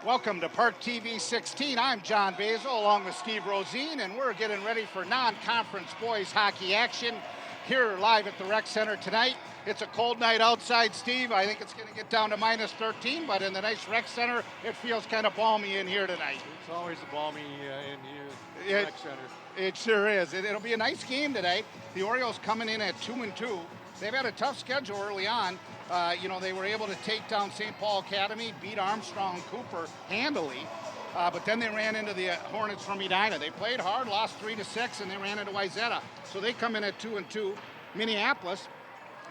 Welcome to ParkTV 16. I'm John Basil along with Steve Rosine, and we're getting ready for non-conference boys hockey action here live at the rec center tonight. It's a cold night outside, Steve. I think it's going to get down to minus 13, but in the nice rec center, it feels kind of balmy in here tonight. It's always balmy in here, rec center. It sure is. It'll be a nice game tonight. The Orioles coming in at 2-2. They've had a tough schedule early on. They were able to take down St. Paul Academy, beat Armstrong Cooper handily, but then they ran into the Hornets from Edina. They played hard, lost 3-6, and they ran into Wayzata. So they come in at 2-2. Minneapolis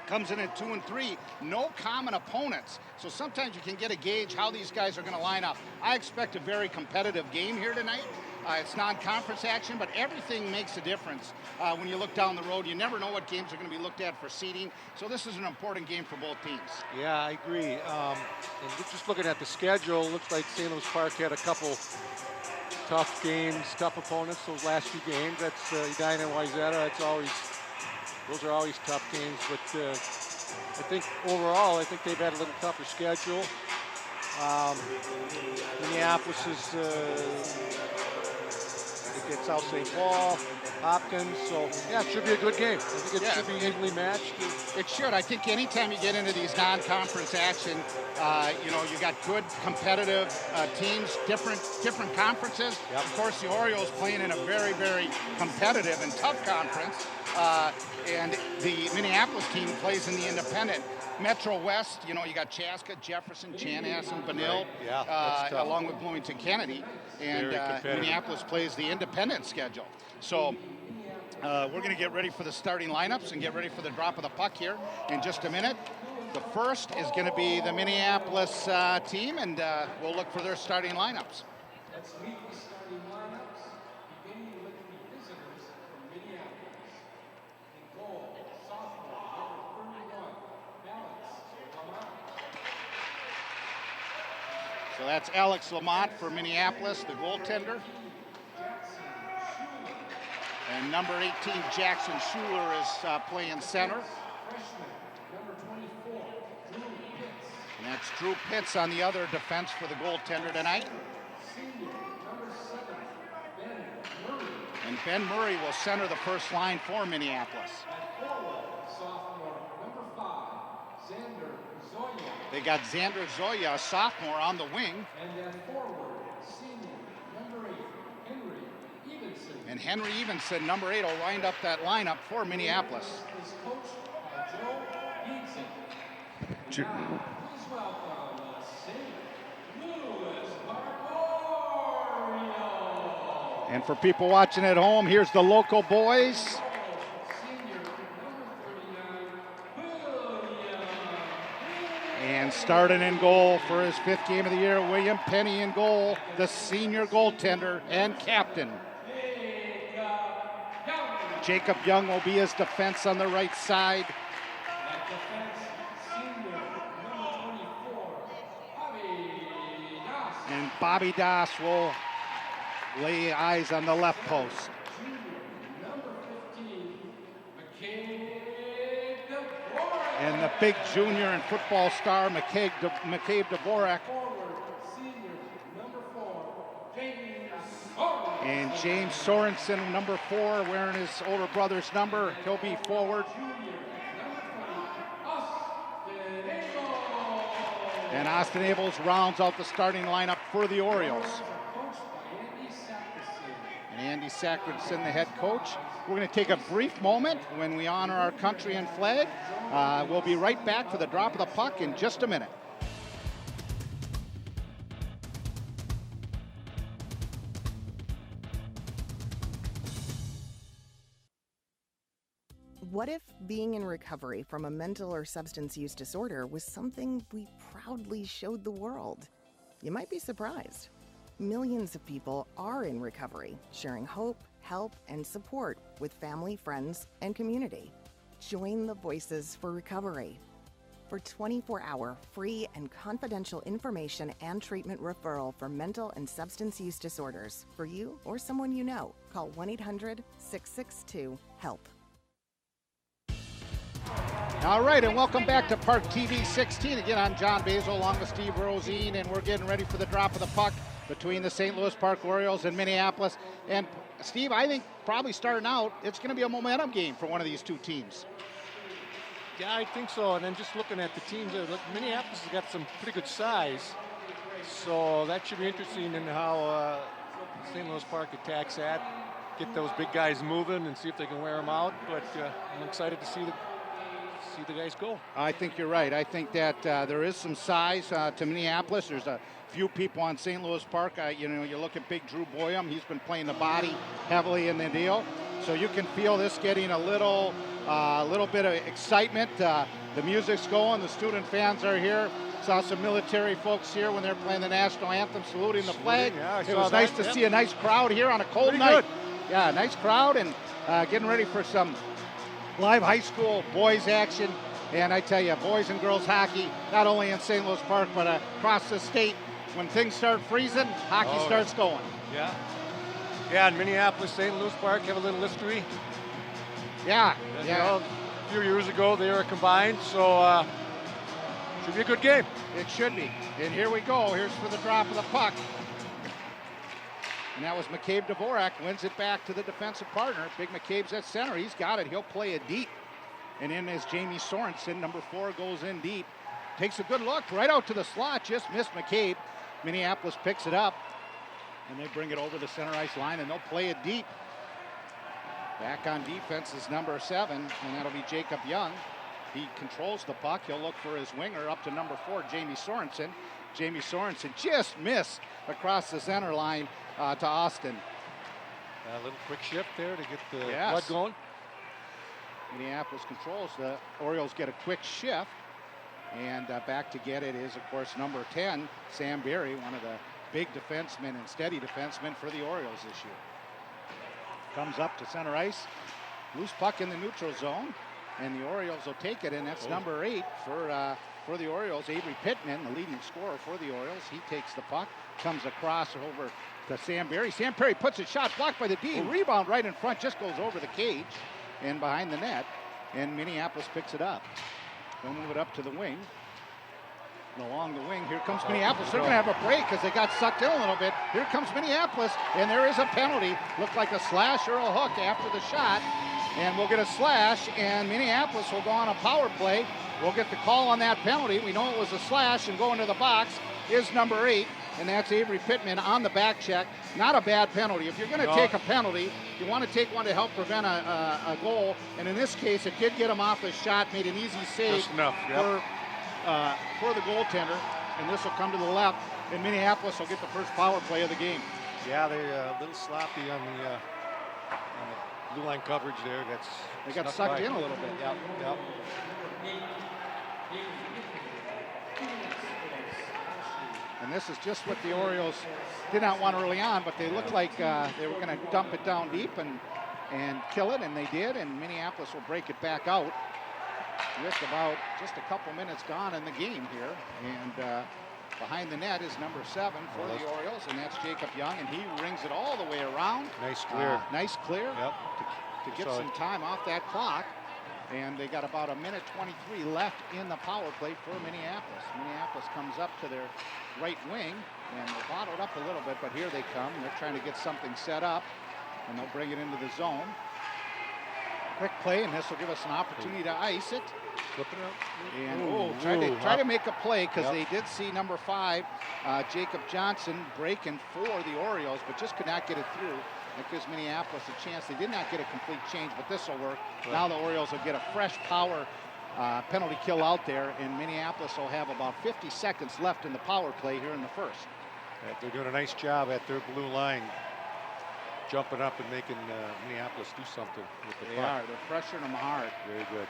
comes in at 2-3. No common opponents. So sometimes you can get a gauge how these guys are going to line up. I expect a very competitive game here tonight. It's non-conference action, but everything makes a difference. When you look down the road, you never know what games are going to be looked at for seeding. So this is an important game for both teams. Yeah, I agree. And just looking at the schedule, looks like St. Louis Park had a couple tough games, tough opponents those last few games. That's Edina and Wayzata. Those are always tough games. But I think overall, they've had a little tougher schedule. Minneapolis is at South St. Paul, Hopkins, so yeah, it should be a good game. I think it should be evenly matched. It should. I think anytime you get into these non-conference action, you got good competitive teams, different conferences. Yep. Of course, the Orioles playing in a very, very competitive and tough conference, and the Minneapolis team plays in the independent. Metrowest, you got Chaska, Jefferson, Chanhassen, Benil, along with Bloomington Kennedy, and Minneapolis plays the independent schedule. So we're going to get ready for the starting lineups and get ready for the drop of the puck here in just a minute. The first is going to be the Minneapolis team, and we'll look for their starting lineups. Let's meet the starting lineups, beginning with the visitors from Minneapolis. In goal, sophomore, number 31, Alex Lamont. So that's Alex Lamont for Minneapolis, the goaltender. And number 18, Jackson Schuler, is playing center. And that's Drew Pitts on the other defense for the goaltender tonight. And Ben Murray will center the first line for Minneapolis. They got Xander Zoya, a sophomore, on the wing. And Henry Evenson, number 8, will wind up that lineup for Minneapolis. And for people watching at home, here's the local boys. And starting in goal for his 5th game of the year, William Penny in goal, the senior goaltender and captain. Jacob Young will be his defense on the right side. And Bobby Das will lay eyes on the left post. And the big junior and football star, McCabe Dvorak. And James Sorenson, number 4, wearing his older brother's number. He'll be forward. And Austin Abels rounds out the starting lineup for the Orioles. And Andy Sackridson, the head coach. We're going to take a brief moment when we honor our country and flag. We'll be right back for the drop of the puck in just a minute. What if being in recovery from a mental or substance use disorder was something we proudly showed the world? You might be surprised. Millions of people are in recovery, sharing hope, help, and support with family, friends, and community. Join the Voices for Recovery. For 24-hour free and confidential information and treatment referral for mental and substance use disorders for you or someone you know, call 1-800-662-HELP. All right, and welcome back to ParkTV 16. Again, I'm John Basil along with Steve Rosine, and we're getting ready for the drop of the puck between the St. Louis Park Orioles and Minneapolis. And Steve, I think probably starting out, it's going to be a momentum game for one of these two teams. Yeah, I think so. And then just looking at the teams, Minneapolis has got some pretty good size. So that should be interesting in how St. Louis Park attacks that. Get those big guys moving and see if they can wear them out. But I'm excited to see the guys go. I think you're right. I think that there is some size to Minneapolis. There's a few people on St. Louis Park. You look at big Drew Boyum. He's been playing the body heavily in the deal. So you can feel this getting a little bit of excitement. The music's going. The student fans are here. Saw some military folks here when they're playing the national anthem, saluting the flag. Yeah, it was nice to see a nice crowd here on a cold night. Yeah, nice crowd, and getting ready for some live high school boys action. And I tell you, boys and girls hockey, not only in St. Louis Park, but across the state. When things start freezing, hockey starts going. Yeah. Yeah, in Minneapolis, St. Louis Park have a little history. Yeah. And, a few years ago, they were combined, so should be a good game. It should be. And here we go. Here's for the drop of the puck. And that was McCabe Dvorak, wins it back to the defensive partner. Big McCabe's at center. He's got it. He'll play it deep. And in is Jamie Sorenson. Number 4 goes in deep. Takes a good look right out to the slot. Just missed McCabe. Minneapolis picks it up. And they bring it over the center ice line, and they'll play it deep. Back on defense is number 7, and that'll be Jacob Young. He controls the puck. He'll look for his winger up to number 4, Jamie Sorenson. Jamie Sorenson just missed across the center line to Austin. A little quick shift there to get the blood going. Minneapolis controls. The Orioles get a quick shift. And back to get it is, of course, number 10, Sam Berry, one of the big defensemen and steady defensemen for the Orioles this year. Comes up to center ice. Loose puck in the neutral zone. And the Orioles will take it, and that's number 8 for the Orioles. Avery Pittman, the leading scorer for the Orioles. He takes the puck, comes across over to Sam Berry. Sam Berry puts a shot, blocked by the D. Rebound right in front, just goes over the cage and behind the net. And Minneapolis picks it up. They'll move it up to the wing. And along the wing, here comes Minneapolis. They're going to have a break because they got sucked in a little bit. Here comes Minneapolis, and there is a penalty. Looked like a slash or a hook after the shot. And we'll get a slash, and Minneapolis will go on a power play. We'll get the call on that penalty. We know it was a slash, and going to the box is number 8, and that's Avery Pittman on the back check. Not a bad penalty. If you're going to take a penalty, you want to take one to help prevent a goal. And in this case, it did get him off his shot, made an easy save for the goaltender. And this will come to the left, and Minneapolis will get the first power play of the game. Yeah, they're a little sloppy on the blue line coverage there. They got sucked in a little bit. Yep. And this is just what the Orioles did not want early on, but they looked like they were going to dump it down deep and kill it, and they did, and Minneapolis will break it back out with about just a couple minutes gone in the game here. And behind the net is number 7 for the Orioles, and that's Jacob Young, and he rings it all the way around. Nice clear. Nice clear. Yep. To get some time off that clock. And they got about a minute 23 left in the power play for Minneapolis. Minneapolis comes up to their right wing, and they're bottled up a little bit, but here they come. They're trying to get something set up, and they'll bring it into the zone. Quick play, and this will give us an opportunity to ice it. Flip it up. And try to make a play, because they did see number 5, Jacob Johnson, breaking for the Orioles, but just could not get it through. That gives Minneapolis a chance. They did not get a complete change, but this will work. Right. Now the Orioles will get a fresh power penalty kill out there, and Minneapolis will have about 50 seconds left in the power play here in the first. They're doing a nice job at their blue line, jumping up and making Minneapolis do something with the puck. They are. They're pressuring them hard. Very good.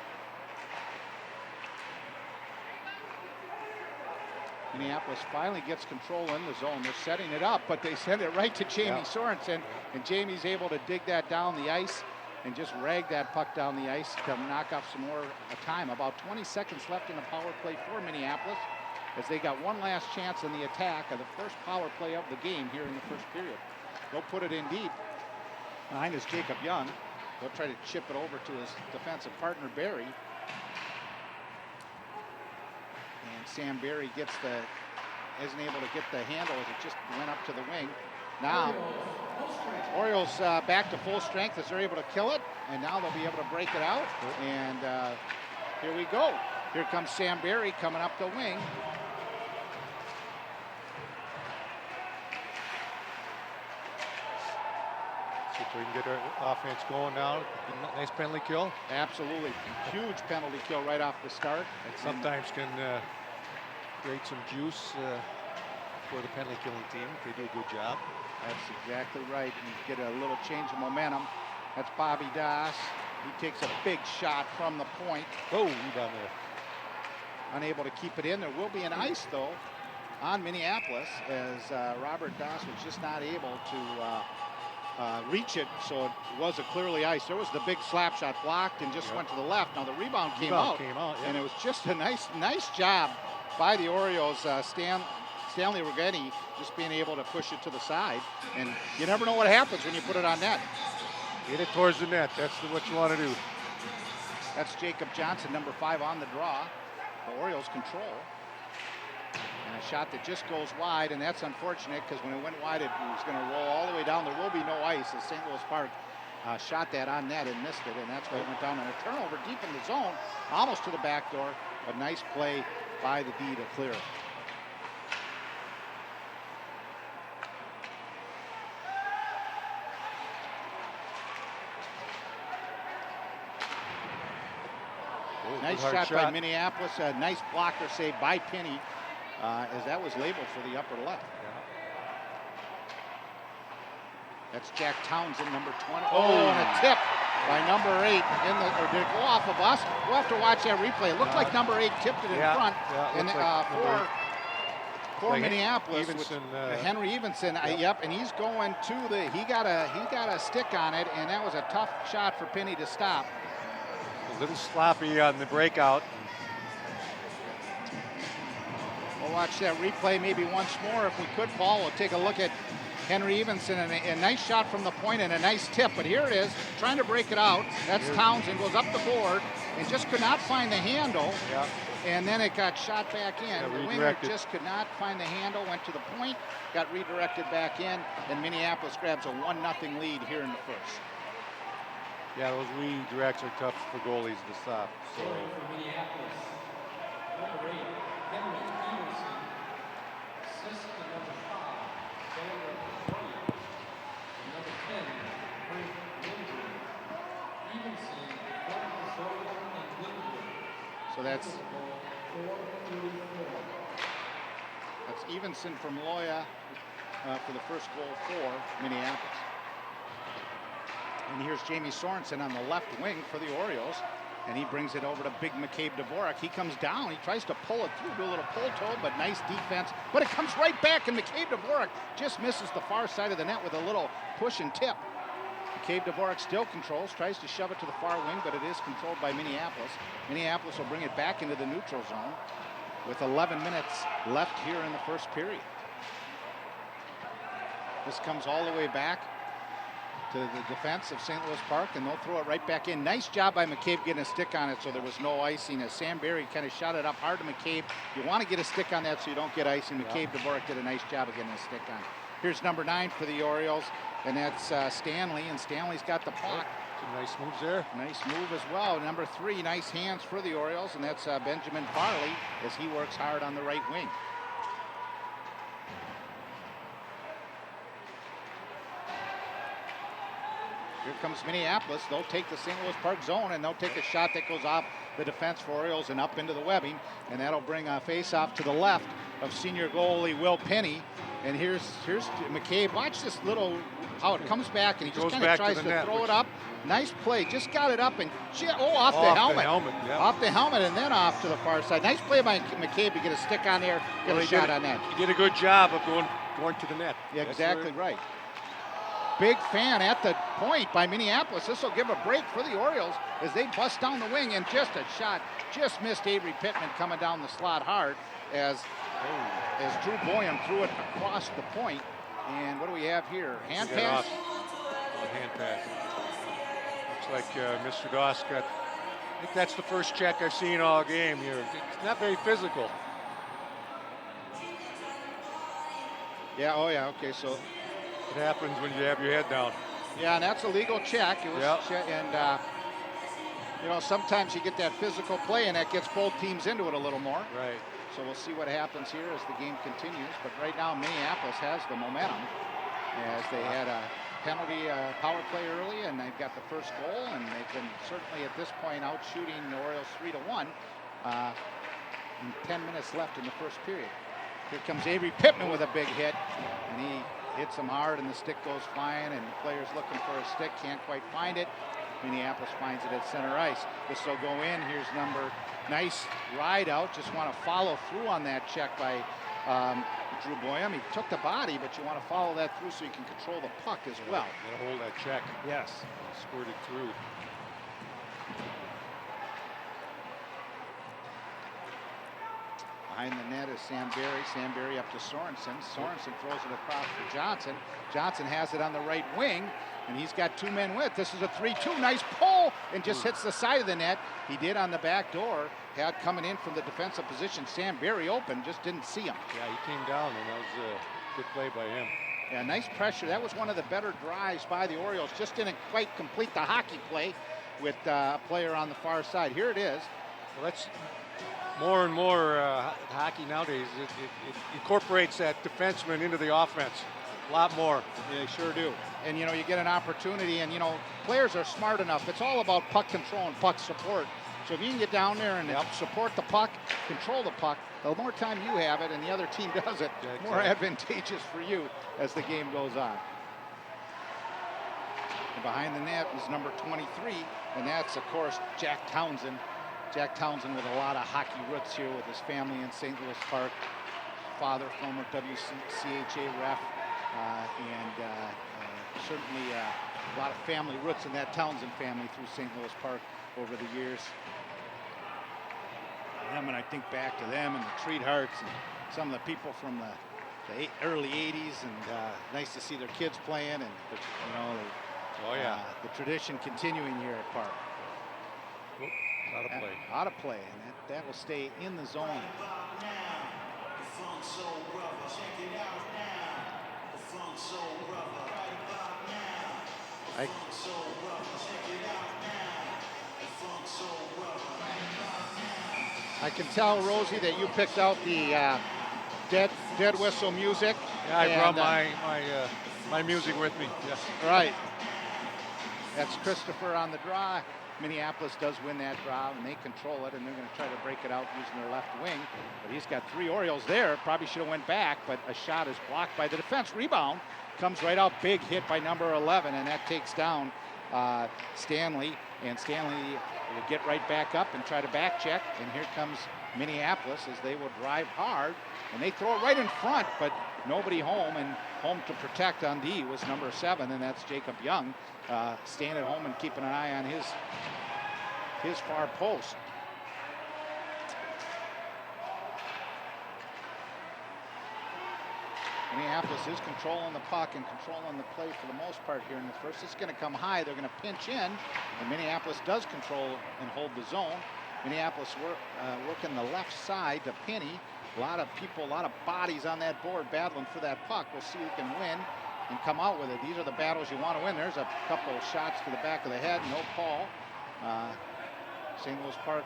Minneapolis finally gets control in the zone. They're setting it up, but they send it right to Jamie Sorenson, and Jamie's able to dig that down the ice and just rag that puck down the ice to knock off some more time. About 20 seconds left in the power play for Minneapolis, as they got one last chance in the attack of the first power play of the game here in the first period. They'll put it in deep. Behind is Jacob Young. They'll try to chip it over to his defensive partner, Barry. Sam Berry isn't able to get the handle as it just went up to the wing. Now, Orioles back to full strength as they're able to kill it, and now they'll be able to break it out. And here we go. Here comes Sam Berry coming up the wing. See if we can get our offense going now. Nice penalty kill. Absolutely. Huge penalty kill right off the start. And sometimes can create some juice for the penalty killing team if they do a good job. That's exactly right. You get a little change of momentum. That's Bobby Doss. He takes a big shot from the point. Oh, rebound there. Unable to keep it in. There will be an ice, though, on Minneapolis, as Robert Doss was just not able to reach it, so it was a clearly ice. There was the big slap shot blocked and just went to the left. Now the rebound came out, and it was just a nice job by the Orioles. Stanley Rigetti just being able to push it to the side, and you never know what happens when you put it on net. Get it towards the net. That's what you want to do. That's Jacob Johnson, number 5 on the draw. The Orioles control. And a shot that just goes wide, and that's unfortunate because when it went wide, it was going to roll all the way down. There will be no ice as St. Louis Park shot that on net and missed it, and that's why it went down on a turnover deep in the zone, almost to the back door. A nice play by the D to clear it. Nice shot by Minneapolis. A nice blocker save by Penny, as that was labeled for the upper left. That's Jack Townsend, number 20. Oh, and a tip by number 8. Or did it go off of us? We'll have to watch that replay. It looked like number 8 tipped it in front. And for Minneapolis, Henry Evenson. Yep, and he's going to the. He got a stick on it, and that was a tough shot for Penny to stop. A little sloppy on the breakout. We'll watch that replay maybe once more if we could, Paul. We'll take a look at Henry Evenson, and a nice shot from the point and a nice tip. But here it is, trying to break it out. That's Townsend, goes up the board and just could not find the handle. Yeah. And then it got shot back in. The winger just could not find the handle, went to the point, got redirected back in, and Minneapolis grabs a 1-0 lead here in the first. Yeah, those redirects are tough for goalies to stop. So. For Minneapolis, number 8, Henry Evenson, assist to number 5, Sandra Williams, and number 10, Frank Lindgren. Evenson, Sorenson, and Lindgren. So that's Evenson from Loya for the first goal for Minneapolis. And here's Jamie Sorenson on the left wing for the Orioles. And he brings it over to big McCabe Dvorak. He comes down. He tries to pull it through, do a little pull toe, but nice defense. But it comes right back, and McCabe Dvorak just misses the far side of the net with a little push and tip. McCabe Dvorak still controls, tries to shove it to the far wing, but it is controlled by Minneapolis. Minneapolis will bring it back into the neutral zone with 11 minutes left here in the first period. This comes all the way back to the defense of St. Louis Park, and they'll throw it right back in. Nice job by McCabe getting a stick on it so there was no icing, as Sam Berry kind of shot it up hard to McCabe. You want to get a stick on that so you don't get icing. McCabe Dvorak did a nice job of getting a stick on. Here's number 9 for the Orioles, and that's Stanley, and Stanley's got the puck. Some nice moves there. Nice move as well. Number 3, nice hands for the Orioles, and that's Benjamin Farley as he works hard on the right wing. Here comes Minneapolis. They'll take the St. Louis Park zone, and they'll take a shot that goes off the defense for Orioles and up into the webbing, and that'll bring a face-off to the left of senior goalie Will Penny. And here's McCabe. Watch this little, how it comes back, and he just kind of tries to throw it up. Nice play. Just got it up and off the helmet. Off the helmet and then off to the far side. Nice play by McCabe to get a stick on there, get a shot on that. He did a good job of going to the net. Yeah, exactly right. Big fan at the point by Minneapolis. This will give a break for the Orioles as they bust down the wing, and just a shot just missed Avery Pittman coming down the slot hard as Drew Boyum threw it across the point. And what do we have here? Hand pass? Hand pass. Looks like Mr. Doss got, I think that's the first check I've seen all game here. It's not very physical. Yeah, oh yeah, okay, so. It happens when you have your head down. Yeah, and that's a legal check. It was, Yep. and you know, sometimes you get that physical play, and that gets both teams into it a little more. Right. So we'll see what happens here as the game continues. But right now, Minneapolis has the momentum as they had a penalty power play early, and they've got the first goal, and they've been certainly at this point out shooting the Orioles 3-1. And 10 minutes left in the first period. Here comes Avery Pittman with a big hit, and he hits him hard, and the stick goes flying, and the player's looking for a stick, can't quite find it. Minneapolis finds it at center ice. This will go in. Here's number, nice ride out. Just want to follow through on that check by Drew Boyum. He took the body, but you want to follow that through so you can control the puck as well. Gotta hold that check. Yes. Squirted through. Behind the net is Sam Barry. Sam Barry up to Sorenson. Sorenson throws it across for Johnson. Johnson has it on the right wing, and he's got two men with. This is a 3-2. Nice pull, and just hits the side of the net. He did on the back door. Had coming in from the defensive position. Sam Barry open, just didn't see him. Yeah, he came down, and that was a good play by him. Yeah, nice pressure. That was one of the better drives by the Orioles. Just didn't quite complete the hockey play with a player on the far side. Here it is. Well, that's more and more hockey nowadays. It incorporates that defenseman into the offense a lot more. Yeah, they sure do. And, you know, you get an opportunity, and, you know, players are smart enough. It's all about puck control and puck support. So if you can get down there and support the puck, control the puck, the more time you have it and the other team does it, exactly. more advantageous for you as the game goes on. And behind the net is number 23, and that's, of course, Jack Townsend. Jack Townsend with a lot of hockey roots here with his family in St. Louis Park. Father, former WCHA ref, and certainly a lot of family roots in that Townsend family through St. Louis Park over the years. And I think back to them and the Treathearts and some of the people from the early 80s, and nice to see their kids playing, and you know, the tradition continuing here at Park. Out of play. Out of play, and that will stay in the zone. I can tell, Rosie, that you picked out the dead whistle music. Yeah, I brought my music with me. Yes. Right. That's Christopher on the draw. Minneapolis does win that draw, and they control it, and they're going to try to break it out using their left wing. But he's got three Orioles there. Probably should have went back, but a shot is blocked by the defense. Rebound comes right out. Big hit by number 11, and that takes down Stanley. And Stanley will get right back up and try to back check. And here comes Minneapolis as they will drive hard. And they throw it right in front, but nobody home. And home to protect on D was number 7, and that's Jacob Young. Staying at home and keeping an eye on his far post. Minneapolis is controlling the puck and controlling the play for the most part here in the first. It's going to come high. They're going to pinch in, and Minneapolis does control and hold the zone. Minneapolis working the left side to Penny. A lot of people, a lot of bodies on that board battling for that puck. We'll see who can win and come out with it. These are the battles you want to win. There's a couple of shots to the back of the head, no call. St. Louis Park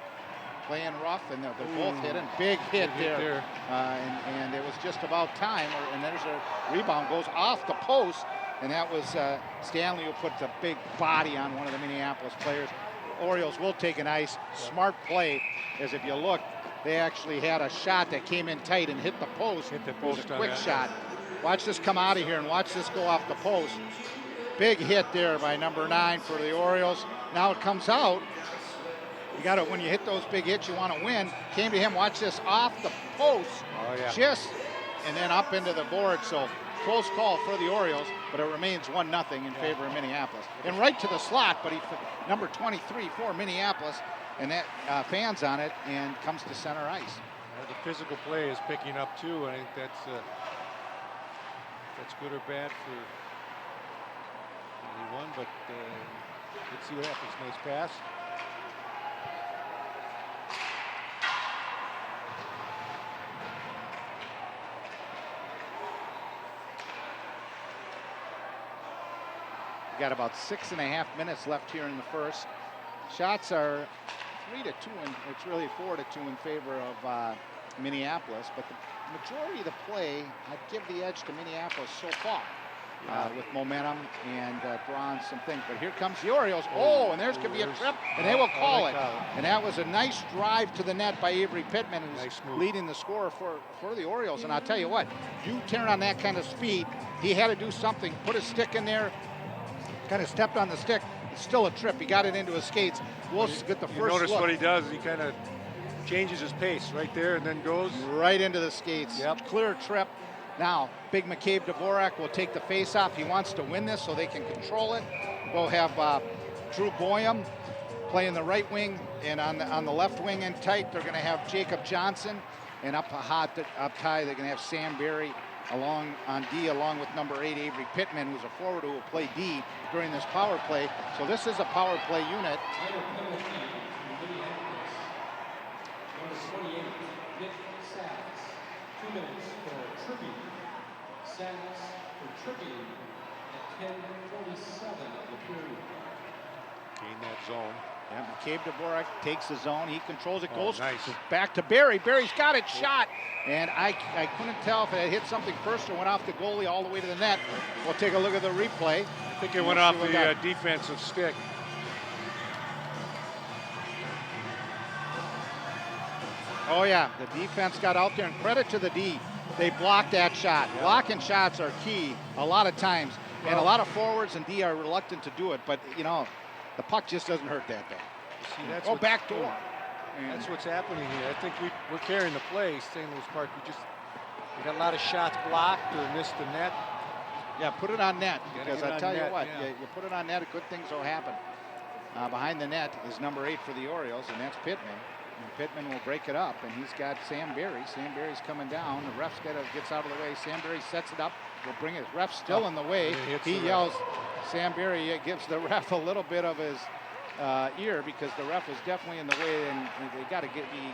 playing rough, and they're both hitting. Big hit there. And it was just about time, and there's a rebound, goes off the post, and that was Stanley who put the big body on one of the Minneapolis players. Orioles will take an ice. Smart play, as if you look, they actually had a shot that came in tight and hit the post. Hit the It was post a on quick that. shot. Watch this come out of here and watch this go off the post. Big hit there by number 9 for the Orioles. Now it comes out. You got to, when you hit those big hits, you want to win. Came to him. Watch this off the post. Oh, yeah. Just, and then up into the board. So close call for the Orioles, but it remains 1-0 in favor of Minneapolis. And right to the slot, but number 23 for Minneapolis, and that fans on it and comes to center ice. The physical play is picking up too. I think that's good or bad for anyone, but let's see what happens. Nice pass. got about 6.5 minutes left here in the first. Shots are 3-2, and it's really 4-2 in favor of Minneapolis. But the majority of the play, I'd give the edge to Minneapolis so far. With momentum and drawing some things. But here comes the Orioles. Oh, and there's going to be a trip, and they will call it. And that was a nice drive to the net by Avery Pittman, who's leading the score for the Orioles. And I'll tell you what, you turn on that kind of speed, he had to do something, put his stick in there, kind of stepped on the stick. It's still a trip. He got it into his skates. We'll get the first look. Notice what he does. He kind of changes his pace right there and then goes right into the skates. Yep. Clear trip. Now, big McCabe Dvorak will take the face-off. He wants to win this so they can control it. We'll have Drew Boyum playing the right wing, and on the left wing and tight, they're going to have Jacob Johnson, and up high, they're going to have Sam Berry along on D, along with number 8 Avery Pittman, who's a forward who will play D during this power play. So this is a power play unit. Number 28, Nick Sachs. 2 minutes for tribute. Sachs for tribute at 10:47 of the period. gain that zone. Yeah, McCabe Dvorak takes the zone. He controls it. Goes nice. back to Berry. Berry's got it shot. And I couldn't tell if it had hit something first or went off the goalie all the way to the net. We'll take a look at the replay. I think it went off the defensive stick. Oh, yeah. The defense got out there, and credit to the D. They blocked that shot. Yeah. Blocking shots are key a lot of times. And a lot of forwards and D are reluctant to do it. But, you know, the puck just doesn't hurt that bad. See, that's back door. That's what's happening here. I think we're carrying the play, St. Louis Park. We got a lot of shots blocked or missed the net. Yeah, put it on net, because I tell you what, yeah. you put it on net, good things will happen. Behind the net is number 8 for the Orioles, and that's Pittman. And Pittman will break it up, and he's got Sam Berry. Sam Berry's coming down. The ref gets out of the way. Sam Berry sets it up. Will bring it. Ref's still in the way. He yells. Sam Berry gives the ref a little bit of his ear, because the ref was definitely in the way, and they got to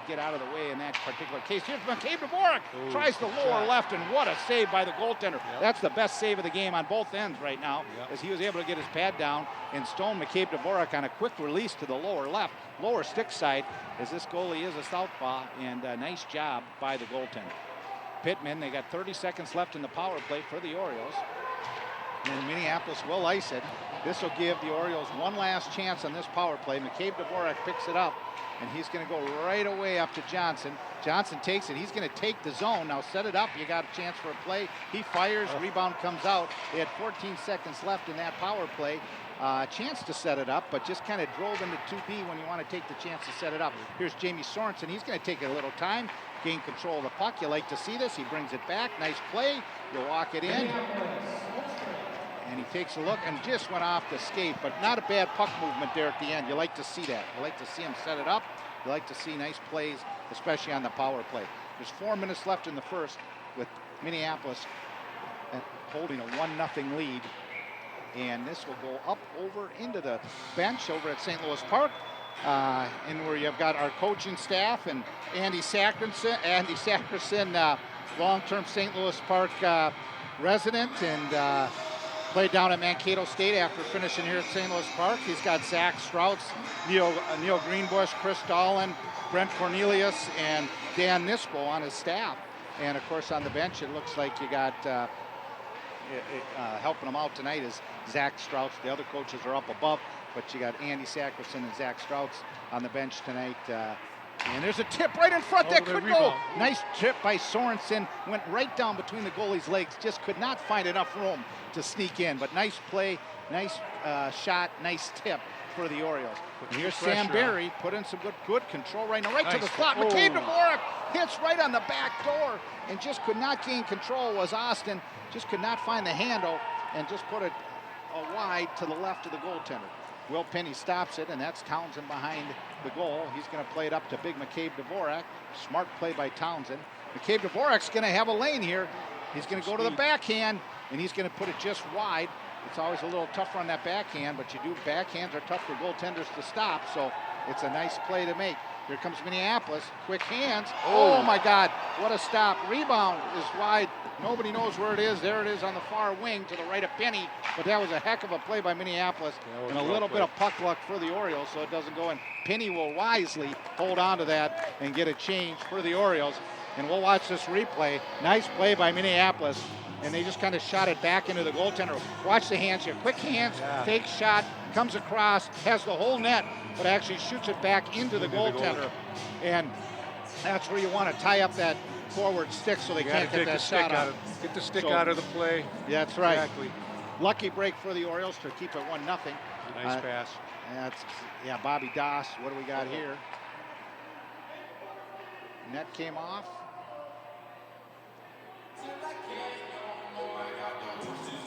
get out of the way in that particular case. Here's McCabe Dvorak. Tries the lower left, and what a save by the goaltender. Yep. That's the best save of the game on both ends right now, as he was able to get his pad down and stone McCabe Dvorak on a quick release to the lower left, lower stick side, as this goalie is a southpaw, and a nice job by the goaltender. Pittman, they got 30 seconds left in the power play for the Orioles. And Minneapolis will ice it. This will give the Orioles one last chance on this power play. McCabe Dvorak picks it up, and he's going to go right away up to Johnson. Johnson takes it. He's going to take the zone. Now set it up. You got a chance for a play. He fires. Rebound comes out. They had 14 seconds left in that power play. Chance to set it up, but just kind of drove into 2D when you want to take the chance to set it up. Here's Jamie Sorenson. He's going to take a little time, gain control of the puck. You like to see this. He brings it back. Nice play. You'll walk it in. And he takes a look and just went off the skate, but not a bad puck movement there at the end. You like to see that. You like to see him set it up. You like to see nice plays, especially on the power play. There's 4 minutes left in the first, with Minneapolis holding a 1-0 lead. And this will go up over into the bench over at St. Louis Park, and where you've got our coaching staff and Andy Sackerson, long-term St. Louis Park resident, and played down at Mankato State after finishing here at St. Louis Park. He's got Zach Strouts, Neil Greenbush, Chris Dolan, Brent Cornelius, and Dan Nispo on his staff. And of course on the bench it looks like you got helping them out tonight is Zach Strouts. The other coaches are up above, but you got Andy Sackerson and Zach Strouts on the bench tonight. And there's a tip right in front that could go. Nice tip by Sorenson. Went right down between the goalie's legs. Just could not find enough room to sneak in. But nice play, nice shot, nice tip for the Orioles. And here's Sam Berry. Put in some good control right now, right to the slot. McCabe Dvorak hits right on the back door and just could not gain control. Was Austin. Just could not find the handle and just put it wide to the left of the goaltender. Will Penny stops it, and that's Townsend behind the goal. He's going to play it up to big McCabe Dvorak. Smart play by Townsend. McCabe Dvorak's going to have a lane here. He's going to go to the backhand, and he's going to put it just wide. it's always a little tougher on that backhand, but backhands are tough for goaltenders to stop, so it's a nice play to make. Here comes Minneapolis, quick hands. Oh my God, what a stop. Rebound is wide. Nobody knows where it is. There it is on the far wing to the right of Penny, but that was a heck of a play by Minneapolis and a little bit of puck luck for the Orioles, so it doesn't go in. Penny will wisely hold on to that and get a change for the Orioles, and we'll watch this replay. Nice play by Minneapolis, and they just kind of shot it back into the goaltender. Watch the hands here. Quick hands, fake shot, comes across, has the whole net, but actually shoots it back into the goaltender. And that's where you want to tie up that forward stick so they can't get that shot out. Get the stick out of the play. Yeah, that's right. Exactly. Lucky break for the Orioles to keep it 1-0. Nice pass. Bobby Doss. What do we got here? Net came off.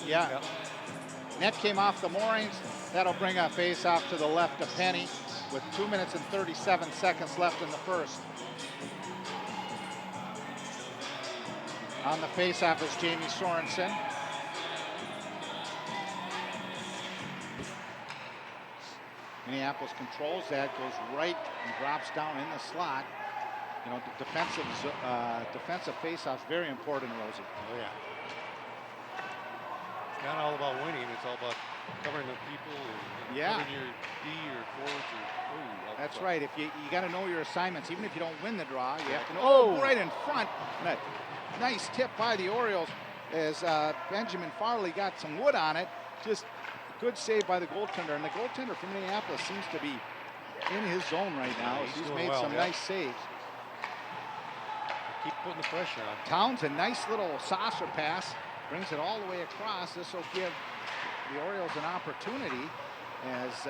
Yeah. Net came off the moorings. That'll bring a face-off to the left of Penny with 2 minutes and 37 seconds left in the first. On the face-off is Jamie Sorenson. Minneapolis controls that, goes right and drops down in the slot. You know, defensive face-offs, very important, Rosie. Oh, yeah. It's not all about winning. It's all about covering the people and covering your D or forwards. That's right. If you got to know your assignments. Even if you don't win the draw, you have to know. Right in front. And a nice tip by the Orioles as Benjamin Farley got some wood on it. Just a good save by the goaltender. And the goaltender from Minneapolis seems to be in his zone right now. He's made some nice saves. Keep putting the pressure on. Townsend, nice little saucer pass. Brings it all the way across. This will give the Orioles an opportunity as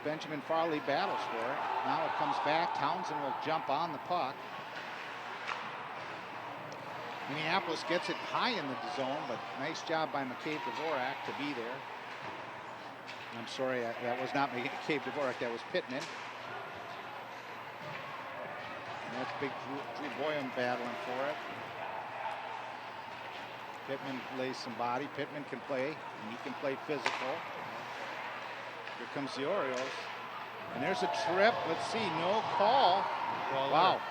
Benjamin Farley battles for it. Now it comes back. Townsend will jump on the puck. Minneapolis gets it high in the zone, but nice job by McCabe Dvorak to be there. I'm sorry, that was not McCabe Dvorak, that was Pittman. And that's big Drew Boyum battling for it. Pittman lays some body. Pittman can play, and he can play physical. Here comes the Orioles. And there's a trip. Let's see, no call. Wow.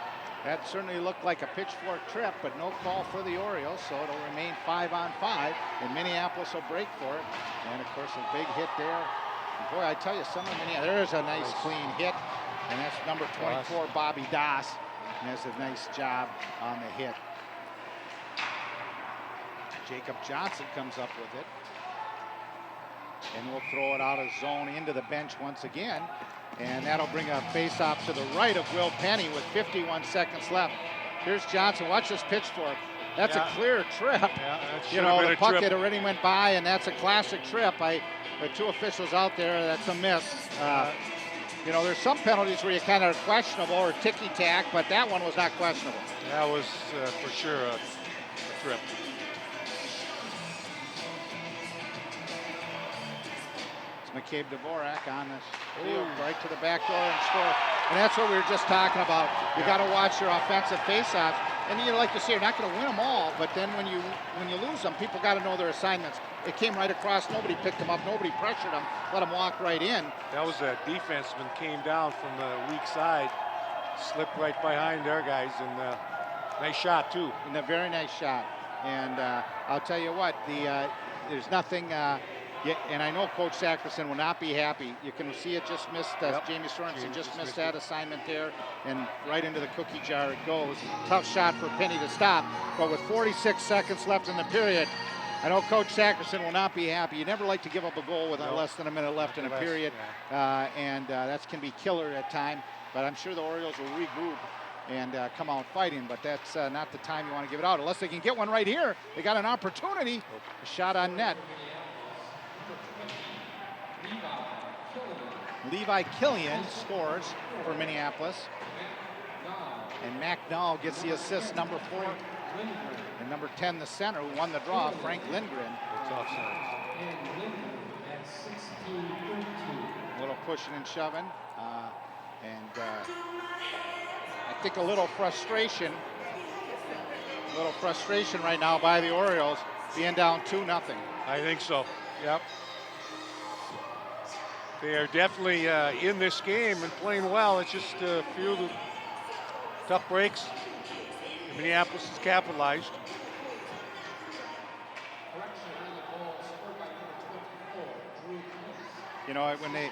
That certainly looked like a pitchfork trip, but no call for the Orioles, so it'll remain 5-on-5, and Minneapolis will break for it. And, of course, a big hit there. And boy, I tell you, there's a nice clean hit, and that's number 24, Bobby Doss, and that's a nice job on the hit. Jacob Johnson comes up with it. And we'll throw it out of zone into the bench once again. And that'll bring a face-off to the right of Will Penny with 51 seconds left. Here's Johnson. Watch this pitchfork. That's a clear trip. Yeah, the puck had already went by, and that's a classic trip. The two officials out there, that's a miss. There's some penalties where you kind of are questionable or ticky-tack, but that one was not questionable. That was for sure a trip. McCabe Dvorak on this field, right to the back door and score. And that's what we were just talking about. You got to watch your offensive faceoffs. And you like to see, you're not going to win them all, but then when you lose them, people got to know their assignments. It came right across. Nobody picked them up. Nobody pressured them. Let them walk right in. That was a defenseman came down from the weak side, slipped right behind their guys, and nice shot too. And a very nice shot. And I'll tell you what, there's nothing. And I know Coach Sackerson will not be happy. You can see it just missed. Jamie Sorensen just missed that assignment there, and right into the cookie jar it goes. Tough shot for Penny to stop, but with 46 seconds left in the period, I know Coach Sackerson will not be happy. You never like to give up a goal with less than a minute left in a period, and that can be killer at time. But I'm sure the Orioles will regroup and come out fighting, but that's not the time you want to give it out. Unless they can get one right here. They got an opportunity. A shot on net. Levi Killian scores for Minneapolis. And McNall gets the assist, number 4. And number 10, the center, who won the draw, Frank Lindgren. A little pushing and shoving. I think a little frustration right now by the Orioles. being down 2-0. I think so. Yep. They are definitely in this game and playing well. It's just a few of the tough breaks. Minneapolis has capitalized. Correction on the goal scored by number 24, Drew Hicks. You know, when they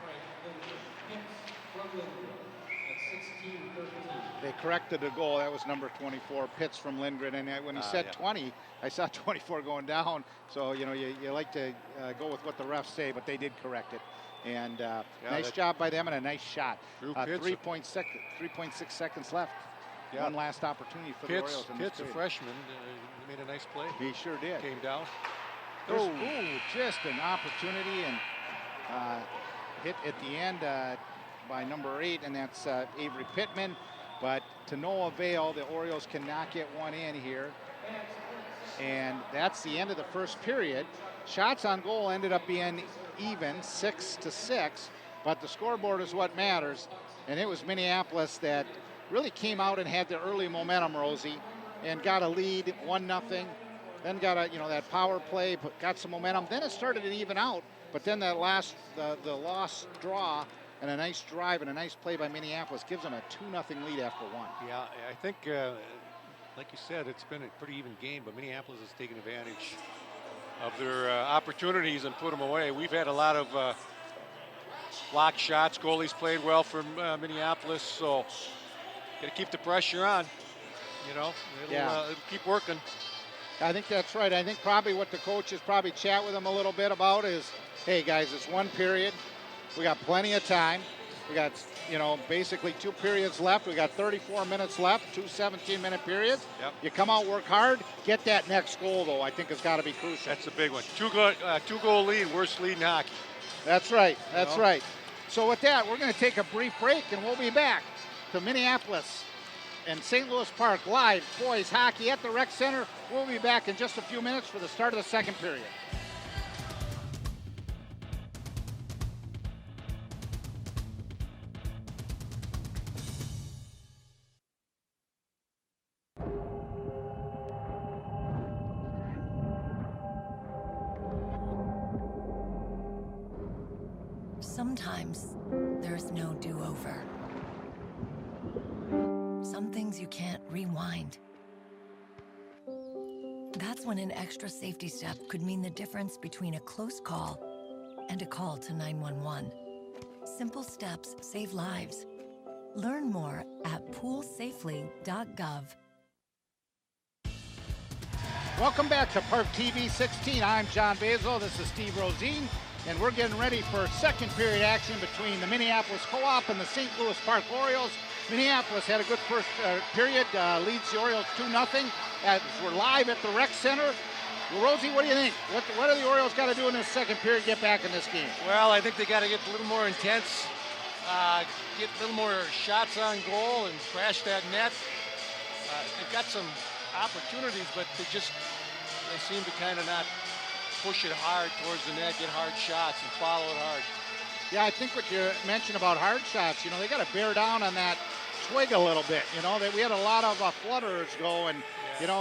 Frank Lindgren. Hicks from Lindgren at 16-13. corrected the goal, that was number 24, Pitts from Lindgren. And when he said 20, I saw 24 going down. So, you know, you like to go with what the refs say, but they did correct it. And nice job by them and a nice shot. 3.6 seconds left. Yeah. One last opportunity for the Orioles. Pitts, a freshman, he made a nice play. He sure did. Came down. Just an opportunity and hit at the end by number 8, and that's Avery Pittman. But to no avail, the Orioles cannot get one in here. And that's the end of the first period. Shots on goal ended up being even, 6-6, but the scoreboard is what matters. And it was Minneapolis that really came out and had the early momentum, Rosie, and got a lead, 1-0. Then got that power play, got some momentum. Then it started to even out, but then that the lost draw and a nice drive and a nice play by Minneapolis gives them a 2-0 lead after one. Yeah, I think, like you said, it's been a pretty even game, but Minneapolis has taken advantage of their opportunities and put them away. We've had a lot of blocked shots. Goalies played well for Minneapolis, so got to keep the pressure on. You know, it'll keep working. I think that's right. I think probably what the coaches probably chat with them a little bit about is, hey guys, it's one period. We got plenty of time. We got, basically 2 periods left. We got 34 minutes left, 2 17-minute periods. Yep. You come out, work hard, get that next goal, though, I think has got to be crucial. That's a big one. Two-goal lead, worst lead in hockey. That's right. That's right. So with that, we're going to take a brief break, and we'll be back to Minneapolis and St. Louis Park live boys hockey at the Rec Center. We'll be back in just a few minutes for the start of the second period. Sometimes there's no do-over. Some things you can't rewind. That's when an extra safety step could mean the difference between a close call and a call to 911. Simple steps save lives. Learn more at poolsafely.gov. Welcome back to ParkTV 16. I'm John Basil. This is Steve Rosine. And we're getting ready for second period action between the Minneapolis Co-op and the St. Louis Park Orioles. Minneapolis had a good first period, leads the Orioles 2-0. As we're live at the Rec Center. Well, Rosie, what do you think? What do the Orioles got to do in this second period to get back in this game? Well, I think they got to get a little more intense, get a little more shots on goal and crash that net. They've got some opportunities, but they seem to kind of not push it hard towards the net, get hard shots, and follow it hard. Yeah, I think what you mentioned about hard shots, they got to bear down on that twig a little bit. That we had a lot of flutterers go, and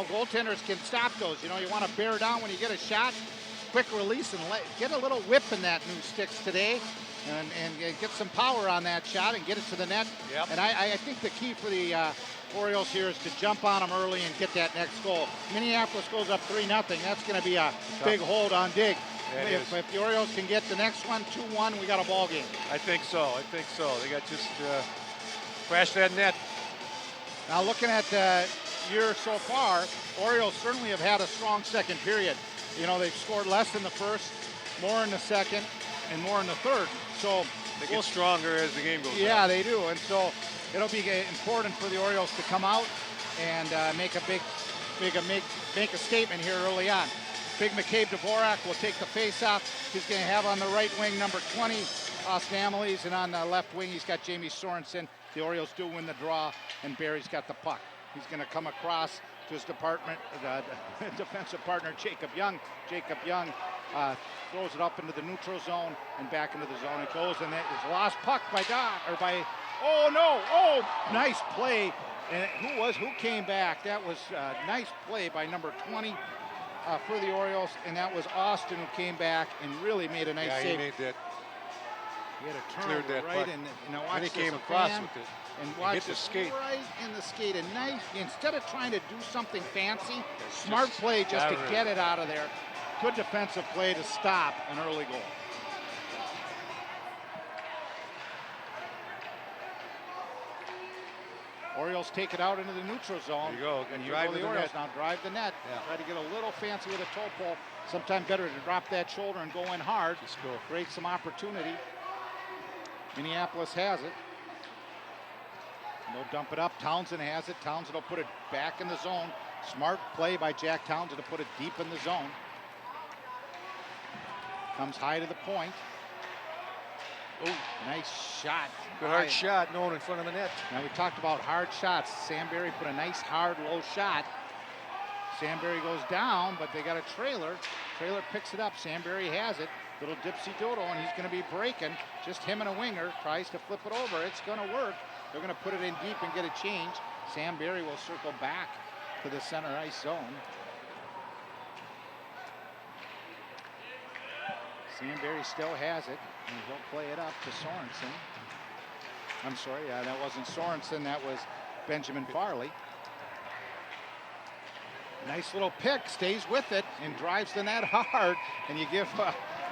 goaltenders can stop those. You want to bear down when you get a shot, quick release, and get a little whip in that new sticks today, and get some power on that shot and get it to the net. Yep. And I think the key for the Orioles here is to jump on them early and get that next goal. Minneapolis goes up 3-0. That's going to be a big hold on Dig. If the Orioles can get the next one, 2-1, we got a ball game. I think so. They got just crash that net. Now looking at the year so far, Orioles certainly have had a strong second period. They've scored less in the first, more in the second, and more in the third. So they get stronger as the game goes on. Yeah, they do. And so it'll be important for the Orioles to come out and make a statement here early on. Big McCabe Dvorak will take the face-off. He's going to have on the right wing number 20, Austin Ameles, and on the left wing he's got Jamie Sorenson. The Orioles do win the draw, and Barry's got the puck. He's going to come across to his defensive partner, Jacob Young. Jacob Young throws it up into the neutral zone and back into the zone it goes, and that is lost puck nice play. And who came back? That was a nice play by number 20, for the Orioles, and that was Austin who came back and really made a nice Yeah, he save. made that. He had a Cleared turnover that right, puck. and watch And he this, came a across fan, with it. and He watch hit the this skate. right in the skate. And nice, instead of trying to do something fancy, smart just play just to got rid get of it out of there. Good defensive play to stop an early goal. Orioles take it out into the neutral zone. There you go. And Drive the to the Orioles net. now drive the net. Yeah. Try to get a little fancy with a toe pull. Sometimes better to drop that shoulder and go in hard. Just go. Create some opportunity. Minneapolis has it. They'll dump it up. Townsend has it. Townsend will put it back in the zone. Smart play by Jack Townsend to put it deep in the zone. Comes high to the point. Oh, nice shot. Good hard shot, no one in front of the net. Now we talked about hard shots. Samberry put a nice hard low shot. Samberry goes down, but they got a trailer. Trailer picks it up. Samberry has it. Little dipsy doodle, and he's going to be breaking. Just him and a winger. Tries to flip it over. It's going to work. They're going to put it in deep and get a change. Samberry will circle back to the center ice zone. Samberry still has it, and he'll play it up to Sorenson. I'm sorry, that wasn't Sorenson, that was Benjamin Farley. Nice little pick, stays with it, and drives the net hard. And you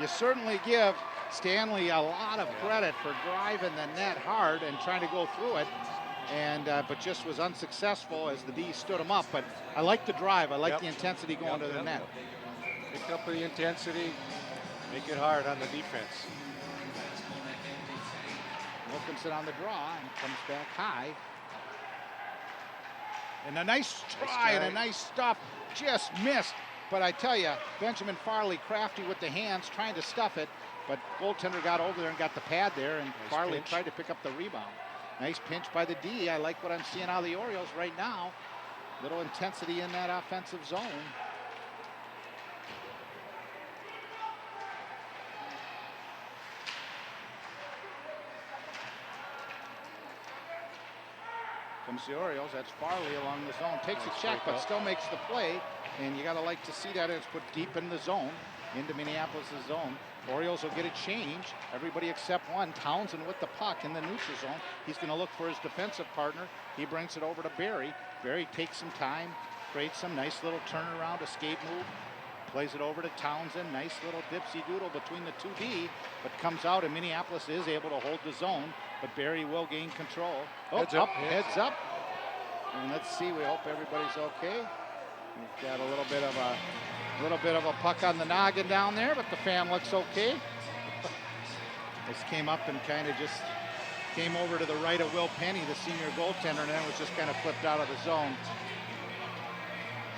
certainly give Stanley a lot of credit for driving the net hard and trying to go through it. And but just was unsuccessful as the D stood him up. But I like the drive. I like the intensity going to the net. Pick up the intensity, make it hard on the defense. Wilkinson on the draw and comes back high. And a nice try and a nice stuff. Just missed. But I tell you, Benjamin Farley crafty with the hands trying to stuff it. But goaltender got over there and got the pad there. And Nice Farley pinch. tried to pick up the rebound. Nice pinch by the D. I like what I'm seeing out of the Orioles right now. Little intensity in that offensive zone. Comes the Orioles. That's Farley along the zone. Takes a check, but still makes the play. And you got to like to see that it's put deep in the zone, into Minneapolis' zone. Orioles will get a change. Everybody except one. Townsend with the puck in the neutral zone. He's going to look for his defensive partner. He brings it over to Barry. Barry takes some time, creates some nice little turnaround escape move. Plays it over to Townsend. Nice little dipsy doodle between the 2D, but comes out and Minneapolis is able to hold the zone, but Barry will gain control. Oh, Heads up. Heads up. And let's see, we hope everybody's okay. We've got a little bit of a puck on the noggin down there, but the fan looks okay. This came up and kind of just came over to the right of Will Penny, the senior goaltender, and then was just kind of flipped out of the zone.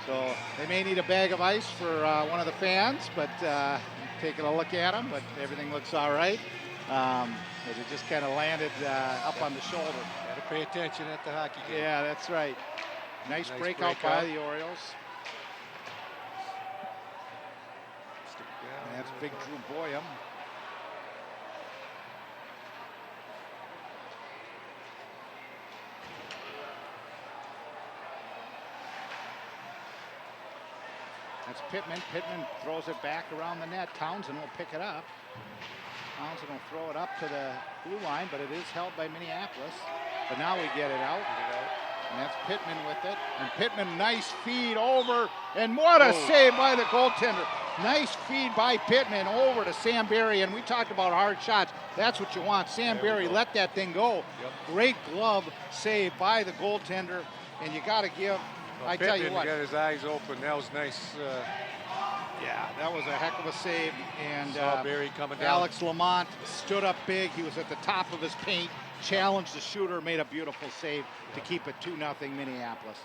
So they may need a bag of ice for one of the fans, but taking a look at them, but everything looks all right. As it just kind of landed up on the shoulder. Got to pay attention at the hockey game. Yeah, that's right. Nice breakout by the Orioles. And that's big Drew Boyum. That's Pittman. Pittman throws it back around the net. Townsend will pick it up. Townsend will throw it up to the blue line, but it is held by Minneapolis. But now we get it out. And that's Pittman with it. And Pittman, nice feed over. And what a save by the goaltender. Nice feed by Pittman over to Samberry. And we talked about hard shots. That's what you want. Samberry let that thing go. Great glove save by the goaltender. And you got to give, I tell you what. Got his eyes open. That was nice. Yeah, that was a heck of a save. And Barry coming down. Alex Lamont stood up big. He was at the top of his paint, challenged the shooter, made a beautiful save to keep it 2-0 Minneapolis.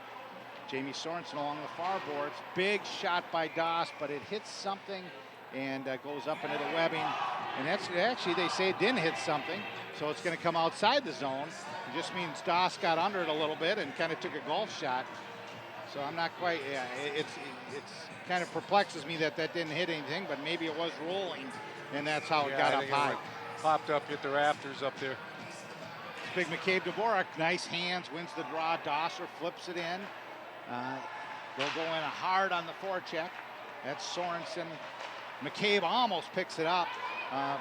Jamie Sorenson along the far boards. Big shot by Doss, but it hits something and goes up into the webbing. And that's actually, they say it didn't hit something, so it's going to come outside the zone. It just means Doss got under it a little bit and kind of took a golf shot. So I'm not quite, it's kind of perplexes me that didn't hit anything, but maybe it was rolling, and that's how it got up high. Popped up, hit the rafters up there. Big McCabe Dvorak, nice hands, wins the draw. Dosser flips it in. They'll go in hard on the forecheck. That's Sorenson. McCabe almost picks it up,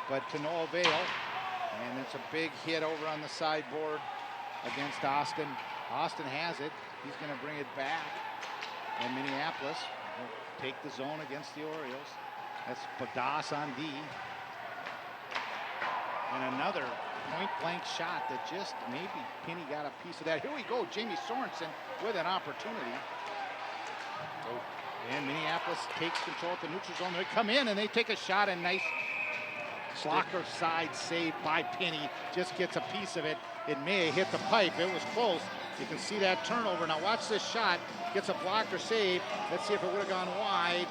but to no avail. And it's a big hit over on the sideboard against Austin. Austin has it. He's going to bring it back. And Minneapolis will take the zone against the Orioles. That's Badas on D. And another point-blank shot that just maybe Penny got a piece of that. Here we go, Jamie Sorenson with an opportunity. Oh. And Minneapolis takes control at the neutral zone. They come in and they take a shot, and nice blocker side save by Penny. Just gets a piece of it. It may have hit the pipe. It was close. You can see that turnover. Now watch this shot. Gets a blocker save. Let's see if it would have gone wide.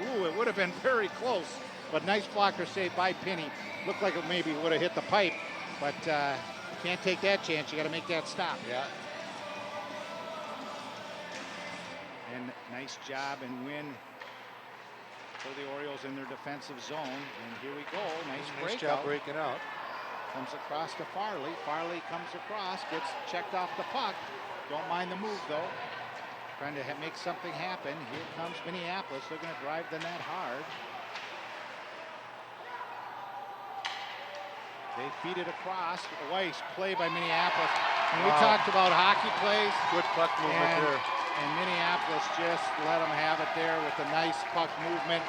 Ooh, it would have been very close. But nice blocker save by Penny. Looked like it maybe would have hit the pipe. But you can't take that chance. You got to make that stop. Yeah. And nice job and win for the Orioles in their defensive zone. And here we go. Nice job breaking out. Comes across to Farley. Farley comes across, gets checked off the puck. Don't mind the move though. Trying to make something happen. Here comes Minneapolis. They're going to drive the net hard. They feed it across. Weiss, play by Minneapolis. And we talked about hockey plays. Good puck movement there. And Minneapolis just let them have it there with a nice puck movement.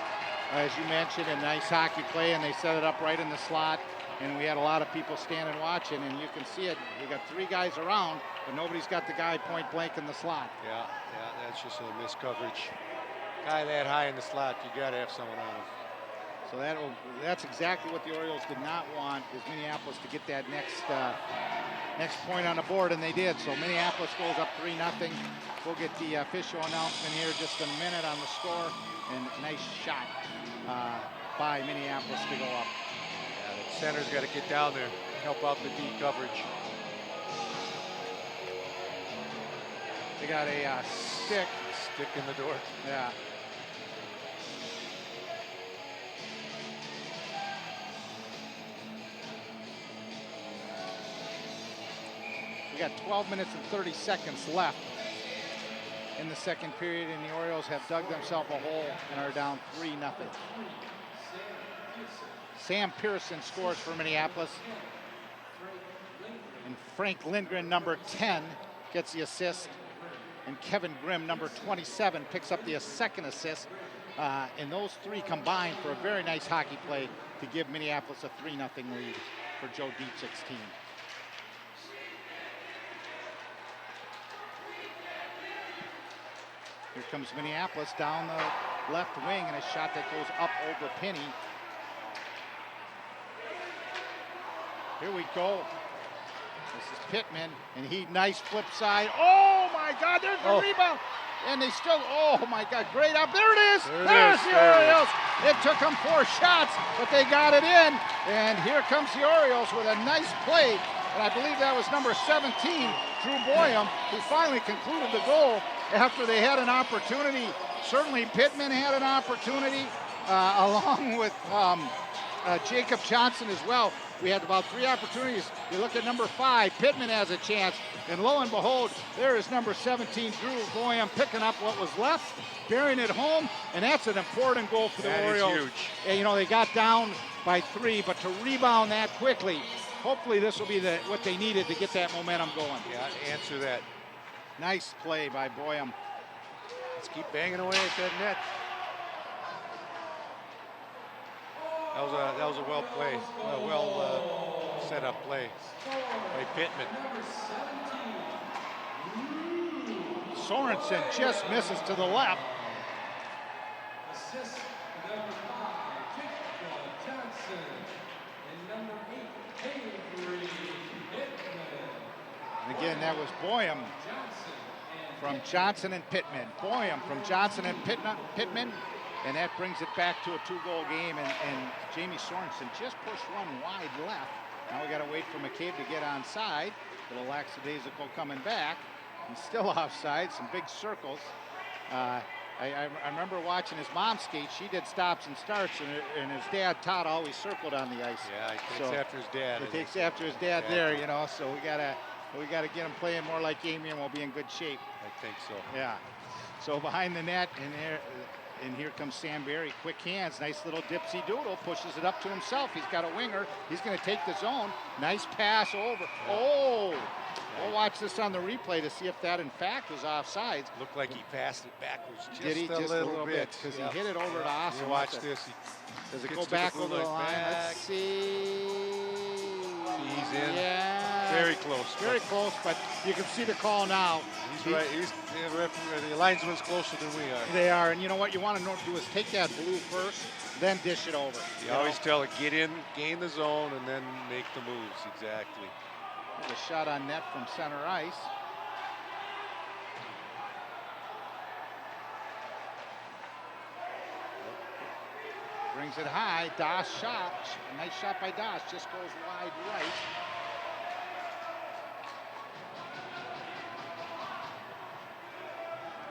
As you mentioned, a nice hockey play, and they set it up right in the slot. And we had a lot of people standing watching, and you can see it. We got 3 guys around, but nobody's got the guy point blank in the slot. Yeah, that's just a missed coverage. Guy that high in the slot, you got to have someone on him. So that's exactly what the Orioles did not want, is Minneapolis to get that next point on the board, and they did. So Minneapolis goes up 3-0. We'll get the official announcement here just a minute on the score, and nice shot by Minneapolis to go up. Yeah, the center's got to get down there, help out the deep coverage. They got a stick. Stick in the door. Yeah. We got 12 minutes and 30 seconds left in the second period, and the Orioles have dug themselves a hole and are down 3-0. Sam Pearson scores for Minneapolis. And Frank Lindgren, number 10, gets the assist. And Kevin Grimm, number 27, picks up the second assist. And those 3 combined for a very nice hockey play to give Minneapolis a 3-0 lead for Joe Dietrich's team. Here comes Minneapolis down the left wing, and a shot that goes up over Penny. Here we go. This is Pittman, and he nice flip side. Oh my God, there's the rebound. And they still, oh my God, great up. There it is. There's the Orioles. It took them 4 shots, but they got it in. And here comes the Orioles with a nice play. And I believe that was number 17, Drew Boyum, who finally concluded the goal after they had an opportunity. Certainly Pittman had an opportunity, along with Jacob Johnson as well. We had about 3 opportunities. You look at number 5, Pittman has a chance. And lo and behold, there is number 17, Drew Boyum, picking up what was left, burying it home, and that's an important goal for the Orioles. That is huge. And, you know, they got down by 3, but to rebound that quickly, hopefully this will be what they needed to get that momentum going. Yeah, answer that. Nice play by Boyum. Let's keep banging away at that net. That was a well play, set up play by Pittman. Sorenson just misses to the left. Assist number 5, Townsend. And number 8, Avery Pittman. And again, that was Boyum from Johnson and Pittman. Boyum from Johnson and Pittman. And that brings it back to a 2-goal game. And Jamie Sorenson just pushed one wide left. Now we got to wait for McCabe to get onside. Little lackadaisical coming back. He's still offside, some big circles. I remember watching his mom skate. She did stops and starts, and his dad, Todd, always circled on the ice. Yeah, he takes after his dad. He takes after his dad there, you know, so we gotta get him playing more like Amy, and we'll be in good shape. I think so. Yeah. So behind the net, and there And here comes Sam Berry, quick hands, nice little dipsy doodle, pushes it up to himself. He's got a winger. He's going to take the zone. Nice pass over. Oh, we'll watch this on the replay to see if that in fact was offsides. Looked like he passed it backwards just, Did he? a little bit. Because he hit it over to Austin. Watch this. Does it Gets go to the back blue over the line line? back. Let's see. He's in. Yeah. Very close. Very close, but you can see the call now. He's right. The linesman's closer than we are. They are, and you know what you want to do is take that blue first, then dish it over. You always tell it, get in, gain the zone, and then make the moves. Exactly. There's a shot on net from center ice. Brings it high. Das shot. Nice shot by Das. Just goes wide right.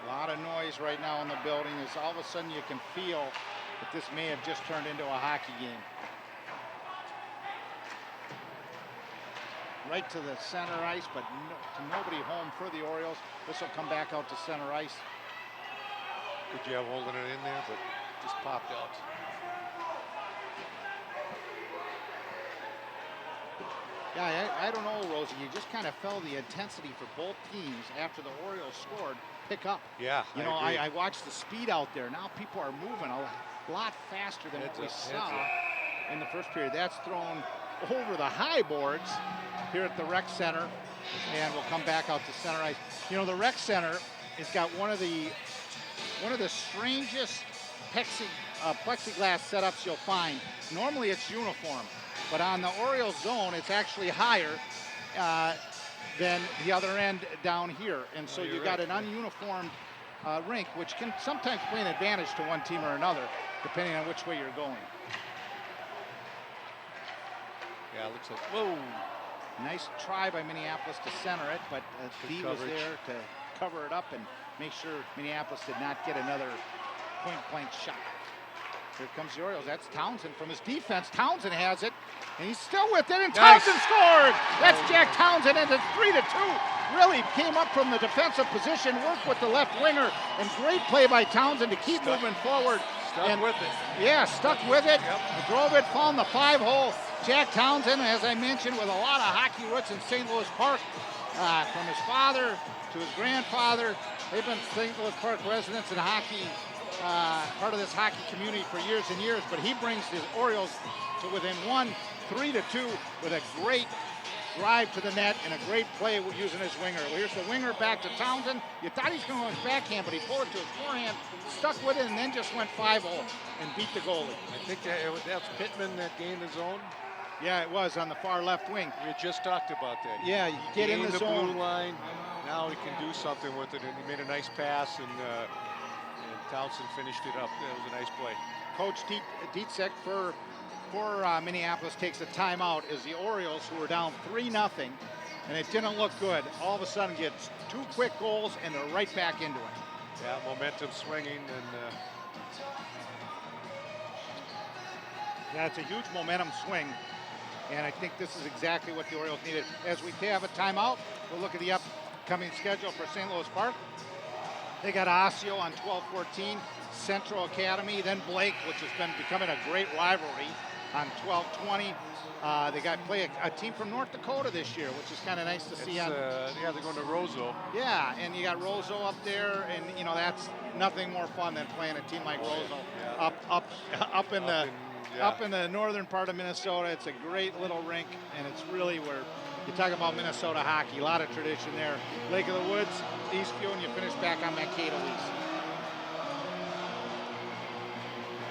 A lot of noise right now in the building as all of a sudden you can feel that this may have just turned into a hockey game. Right to the center ice, but to nobody home for the Orioles. This will come back out to center ice. Good job holding it in there, but just popped out. Yeah, I don't know, Rosie. You just kind of felt the intensity for both teams after the Orioles scored pick up. Yeah, you know, I watched the speed out there. Now people are moving a lot faster than what we saw in the first period. That's thrown over the high boards here at the rec center, and we'll come back out to center ice. You know, the rec center has got one of the strangest plexiglass setups you'll find. Normally it's uniform, but on the Orioles zone, it's actually higher than the other end down here. And so you got an ununiformed rink, which can sometimes play an advantage to one team or another, depending on which way you're going. Yeah, it looks like, whoa. Nice try by Minneapolis to center it, but D was there to cover it up and make sure Minneapolis did not get another point-blank shot. Here comes the Orioles. That's Townsend from his defense. Townsend has it, and he's still with it, and Townsend scores! That's Jack Townsend, and it's 3-2. Really came up from the defensive position, worked with the left winger, and great play by Townsend to keep moving forward. Stuck with it. Yeah, stuck with it. Drove it, found the 5-hole. Jack Townsend, as I mentioned, with a lot of hockey roots in St. Louis Park, from his father to his grandfather. They've been St. Louis Park residents in hockey, part of this hockey community for years and years, but he brings the Orioles to within 3-2 with a great drive to the net and a great play using his winger. Here's the winger back to Townsend. You thought he was going to go his backhand, but he pulled it to his forehand, stuck with it, and then just went 5-0 and beat the goalie. I think that's Pittman that gained the zone. Yeah, it was on the far left wing. We had just talked about that. Yeah, you get in the zone. Blue line. Now he can do something with it, and he made a nice pass, and Townsend finished it up. That was a nice play. Coach Dietzek for Minneapolis takes a timeout as the Orioles, who were down 3-0, and it didn't look good, all of a sudden gets 2 quick goals, and they're right back into it. Yeah, momentum swinging, and yeah, it's a huge momentum swing, and I think this is exactly what the Orioles needed. As we have a timeout, we'll look at the upcoming schedule for St. Louis Park. They got Osseo on 12-14, Central Academy, then Blake, which has been becoming a great rivalry, on 12-20. They got play a team from North Dakota this year, which is kind of nice to see. yeah, they're going to Roseau. Yeah, and you got Roseau up there, and you know that's nothing more fun than playing a team like Roseau up in the northern part of Minnesota. It's a great little rink, and it's really where you talk about Minnesota hockey. A lot of tradition there. Lake of the Woods, Eastview, and you finish back on Mankato East.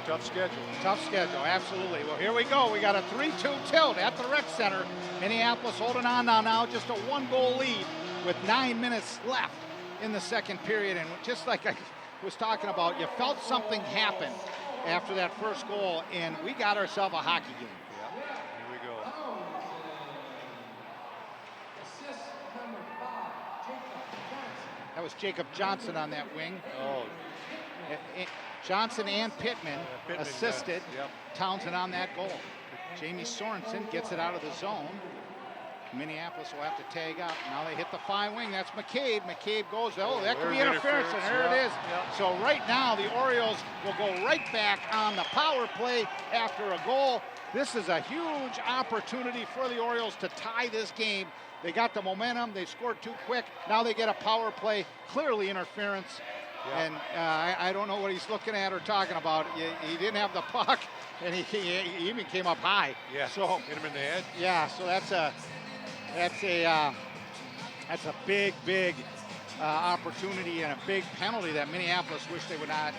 Tough schedule. Tough schedule, absolutely. Well, here we go. We got a 3-2 tilt at the rec center. Minneapolis holding on now, just a 1-goal lead with 9 minutes left in the second period. And just like I was talking about, you felt something happen after that first goal, and we got ourselves a hockey game. Yeah, here we go. Assist number 5, Jacob Johnson. That was Jacob Johnson on that wing. Oh, Johnson and Pittman Pittman assisted Townsend on that goal. Jamie Sorenson gets it out of the zone. Minneapolis will have to tag out. Now they hit the fine wing. That's McCabe. McCabe goes, oh, that could be there's interference, and there it is. Yep. So right now the Orioles will go right back on the power play after a goal. This is a huge opportunity for the Orioles to tie this game. They got the momentum. They scored too quick. Now they get a power play. Clearly interference. Yep. And I don't know what he's looking at or talking about. He didn't have the puck, and he even came up high. Yeah, So hit him in the head. yeah, so that's a big opportunity and a big penalty that Minneapolis wish they would not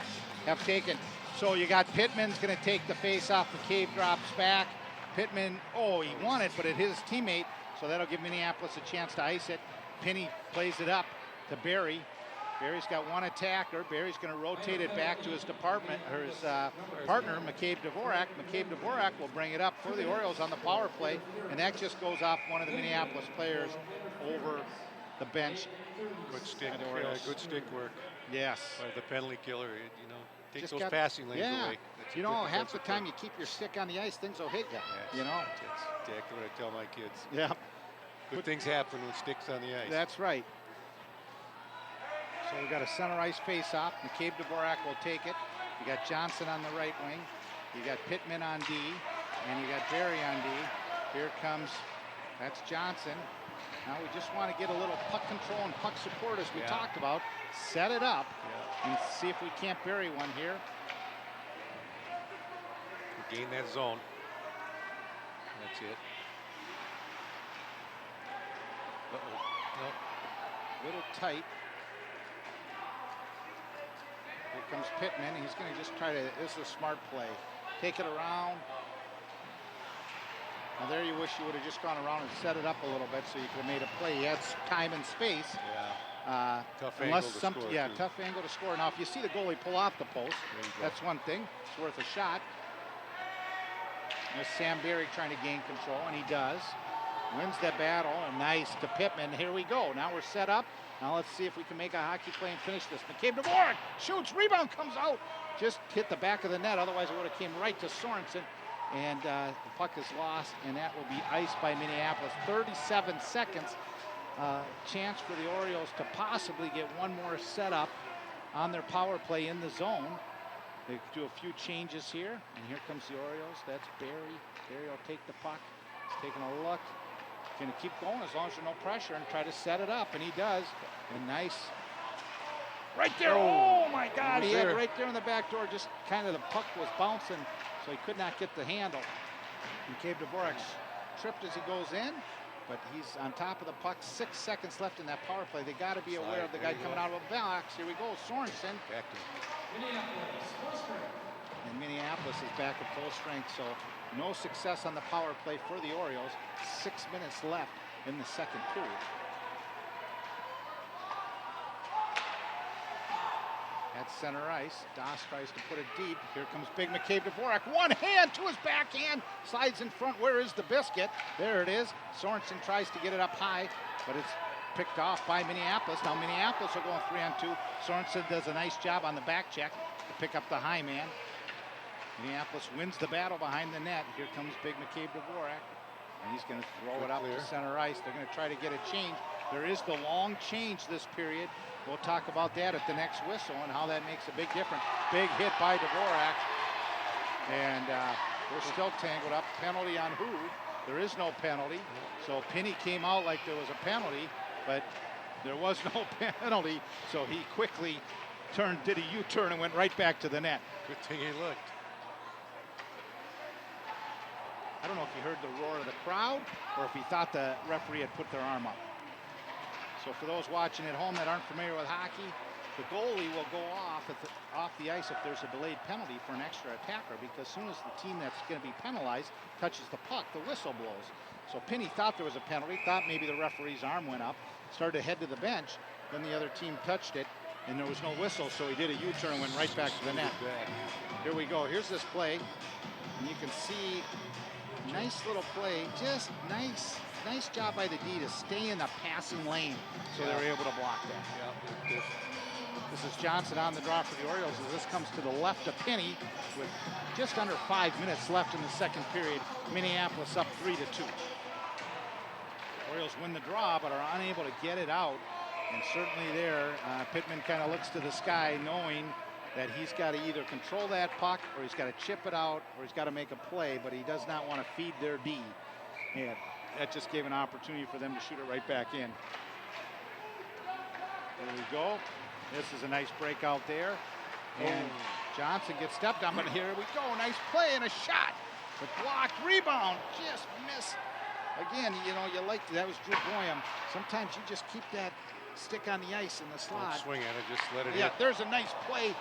have taken. So you got Pittman's going to take the face off. McCabe drops back. Pittman, oh, he won it, but it hit his teammate, so that'll give Minneapolis a chance to ice it. Penny plays it up to Barry. Barry's got one attacker. Barry's going to rotate it back to his partner, McCabe Dvorak. McCabe Dvorak will bring it up for the Orioles on the power play, and that just goes off one of the Minneapolis players over the bench. Good stick, good stick work. Yes. By the penalty killer, takes Just those got- passing lanes yeah. away. That's a You good know, half the defensive time play. you keep your stick on the ice, things will hit you. Yes, You know. That's exactly what I tell my kids. Yeah. Good things happen when sticks on the ice. That's right. So we got a center ice face-off. McCabe Dvorak will take it. You got Johnson on the right wing. You got Pittman on D, and you got Barry on D. Here comes, that's Johnson. Now we just want to get a little puck control and puck support, as we talked about. Set it up and see if we can't bury one here. Gain that zone. That's it. Uh-oh. Nope. Little tight. Here comes Pittman. He's going to just try to, this is a smart play. Take it around. Now there you wish you would have just gone around and set it up a little bit so you could have made a play. He had time and space. Yeah. Tough angle to score, Yeah, too. tough angle to score. Now if you see the goalie pull off the post, There you go. that's one thing. It's worth a shot. There's Sam Barry trying to gain control, and he does. Wins the battle, and nice to Pittman. Here we go. Now we're set up. Now let's see if we can make a hockey play and finish this. McCabe Dvorak shoots, rebound comes out. Just hit the back of the net, otherwise it would have came right to Sorenson. And the puck is lost, and that will be iced by Minneapolis. 37 seconds. Chance for the Orioles to possibly get one more setup on their power play in the zone. They do a few changes here, and here comes the Orioles. That's Barry. Barry will take the puck. He's taking a look. Going to keep going as long as there's no pressure and try to set it up, and he does. And nice. Right there. Oh my God. He had it right there in the back door. Just kind of the puck was bouncing, so he could not get the handle. McCabe Dvorak tripped as he goes in, but he's on top of the puck. 6 seconds left in that power play. They got to be aware of the guy coming out of a box. Here we go. Sorenson. Back to And Minneapolis is back at full strength, so no success on the power play for the Orioles. 6 minutes left in the second period. At center ice, Doss tries to put it deep. Here comes big McCabe Dvorak. One hand to his backhand, slides in front. Where is the biscuit? There it is. Sorensen tries to get it up high, but it's picked off by Minneapolis. Now Minneapolis are going 3-on-2. Sorensen does a nice job on the back check to pick up the high man. Minneapolis wins the battle behind the net. Here comes big McCabe Dvorak, and he's going to throw it up to center ice. They're going to try to get a change. There is the long change this period. We'll talk about that at the next whistle and how that makes a big difference. Big hit by Dvorak, and we're still tangled up. Penalty on who? There is no penalty. So Penny came out like there was a penalty, but there was no penalty. So he quickly did a U-turn and went right back to the net. good thing he looked. I don't know if he heard the roar of the crowd or if he thought the referee had put their arm up. So for those watching at home that aren't familiar with hockey, the goalie will go off the ice if there's a delayed penalty for an extra attacker, because as soon as the team that's going to be penalized touches the puck, the whistle blows. So Penny thought there was a penalty, thought maybe the referee's arm went up, started to head to the bench, then the other team touched it, and there was no whistle, so he did a U-turn and went right back to the net. Here we go. Here's this play, and you can see nice little play, just nice job by the D to stay in the passing lane, so they were able to block that. Yeah. This is Johnson on the draw for the Orioles as this comes to the left of Penny with just under 5 minutes left in the second period. Minneapolis up 3-2. Orioles win the draw, but are unable to get it out. And certainly there, Pittman kind of looks to the sky knowing that he's got to either control that puck or he's got to chip it out or he's got to make a play, but he does not want to feed their D. And that just gave an opportunity for them to shoot it right back in. There we go. This is a nice breakout there. And Johnson gets stepped on, but here we go. Nice play and a shot. The blocked rebound, just missed. Again, you know, you like that was Drew Boyum. Sometimes you just keep that stick on the ice in the slot. Don't swing at it, just let it Yeah, hit. there's a nice play,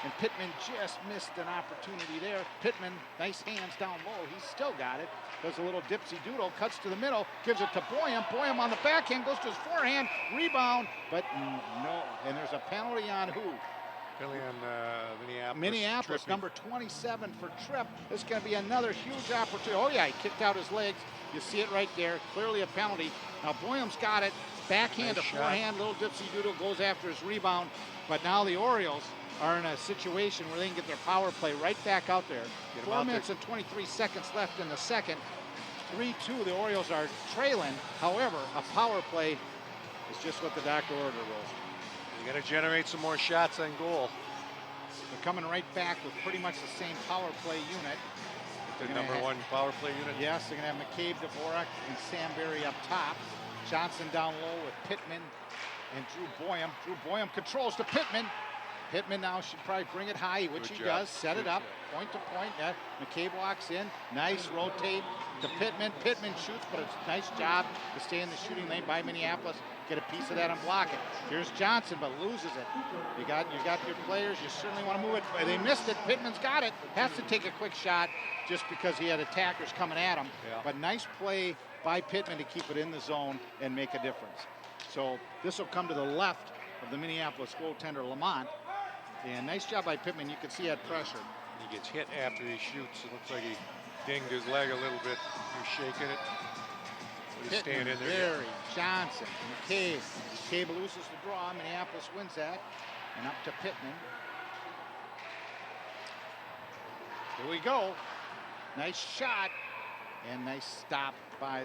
and Pittman just missed an opportunity there. Pittman, nice hands down low. He's still got it. Does a little dipsy doodle, cuts to the middle, gives it to Boyum. Boyum on the backhand, goes to his forehand, rebound, but no. And there's a penalty on who? Penalty on Minneapolis. Minneapolis, Tripping. number 27 for Tripp. This is going to be another huge opportunity. Oh, yeah, he kicked out his legs. You see it right there. Clearly a penalty. Now, Boyum's got it. Backhand Nice to shot. forehand, little dipsy doodle, goes after his rebound. But now the Orioles are in a situation where they can get their power play right back out there. Get 'em 4 out minutes there. and 23 seconds left in the second. 3-2, the Orioles are trailing. However, a power play is just what the doctor ordered was. You got to generate some more shots on goal. They're coming right back with pretty much the same power play unit. The They're gonna number have- one power play unit. Yes, they're going to have McCabe, Dvorak, and Sam Berry up top. Johnson down low with Pittman and Drew Boyum. Drew Boyum controls to Pittman. Pittman now should probably bring it high, which Good he job. does. Set it Good up, job. point to point. Yeah. McCabe walks in. Nice rotate to Pittman. Pittman shoots, but it's a nice job to stay in the shooting lane by Minneapolis. Get a piece of that and block it. Here's Johnson, but loses it. You got your players. You certainly want to move it. But they missed it. Pittman's got it. Has to take a quick shot just because he had attackers coming at him. Yeah. But nice play by Pittman to keep it in the zone and make a difference. So this will come to the left of the Minneapolis goaltender Lamont. And nice job by Pittman. You can see he had pressure. He gets hit after he shoots. It looks like he dinged his leg a little bit. He's shaking it. But he's staying in there. Berry, Johnson, McCabe. McCabe loses the draw. Minneapolis wins that. And up to Pittman. Here we go. Nice shot. And nice stop by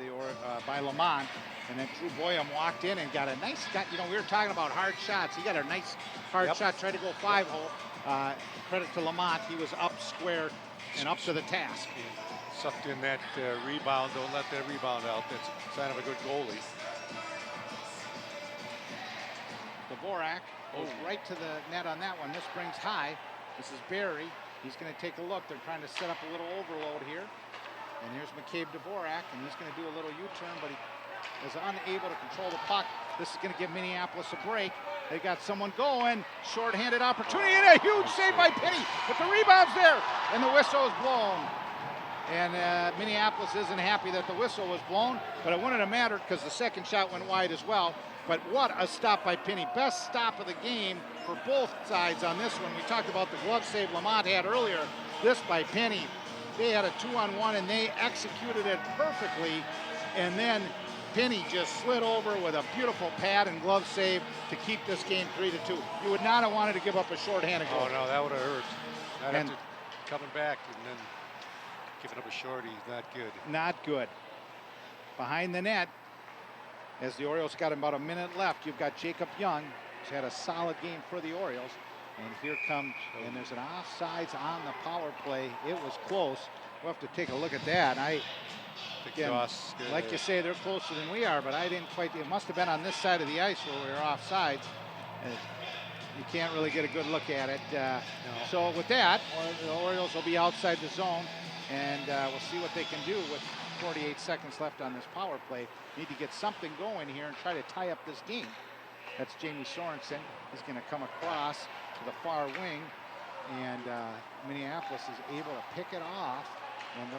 by Lamont. And then Drew Boyum walked in and got a nice shot. You know, we were talking about hard shots. He got a nice hard shot, tried to go 5-hole. Credit to Lamont. He was up square and up to the task. He sucked in that rebound. Don't let that rebound out. That's a sign of a good goalie. Dvorak goes right to the net on that one. This brings high. This is Berry. He's going to take a look. They're trying to set up a little overload here. And here's McCabe Dvorak, and he's going to do a little U-turn, but he is unable to control the puck. This is going to give Minneapolis a break. They got someone going. Short-handed opportunity, and a huge save by Penny. But the rebound's there, and the whistle is blown. And Minneapolis isn't happy that the whistle was blown, but it wouldn't have mattered because the second shot went wide as well. But what a stop by Penny. Best stop of the game for both sides on this one. We talked about the glove save Lamont had earlier. This by Penny. They had a 2-on-1 and they executed it perfectly. And then Penny just slid over with a beautiful pad and glove save to keep this game 3-2. You would not have wanted to give up a shorthanded goal. Oh, no, that would have hurt. Not And- after coming back and then giving up a shorty. Not good. Not good. Behind the net, as the Orioles got about a minute left, you've got Jacob Young, who's had a solid game for the Orioles. And here comes, and there's an offsides on the power play. It was close. We'll have to take a look at that. Again, like you say, they're closer than we are, but I didn't quite, it must have been on this side of the ice where we were offsides. You can't really get a good look at it. So with that, the Orioles will be outside the zone, and we'll see what they can do with 48 seconds left on this power play. Need to get something going here and try to tie up this game. That's Jamie Sorensen. He's going to come across to the far wing, and Minneapolis is able to pick it off. And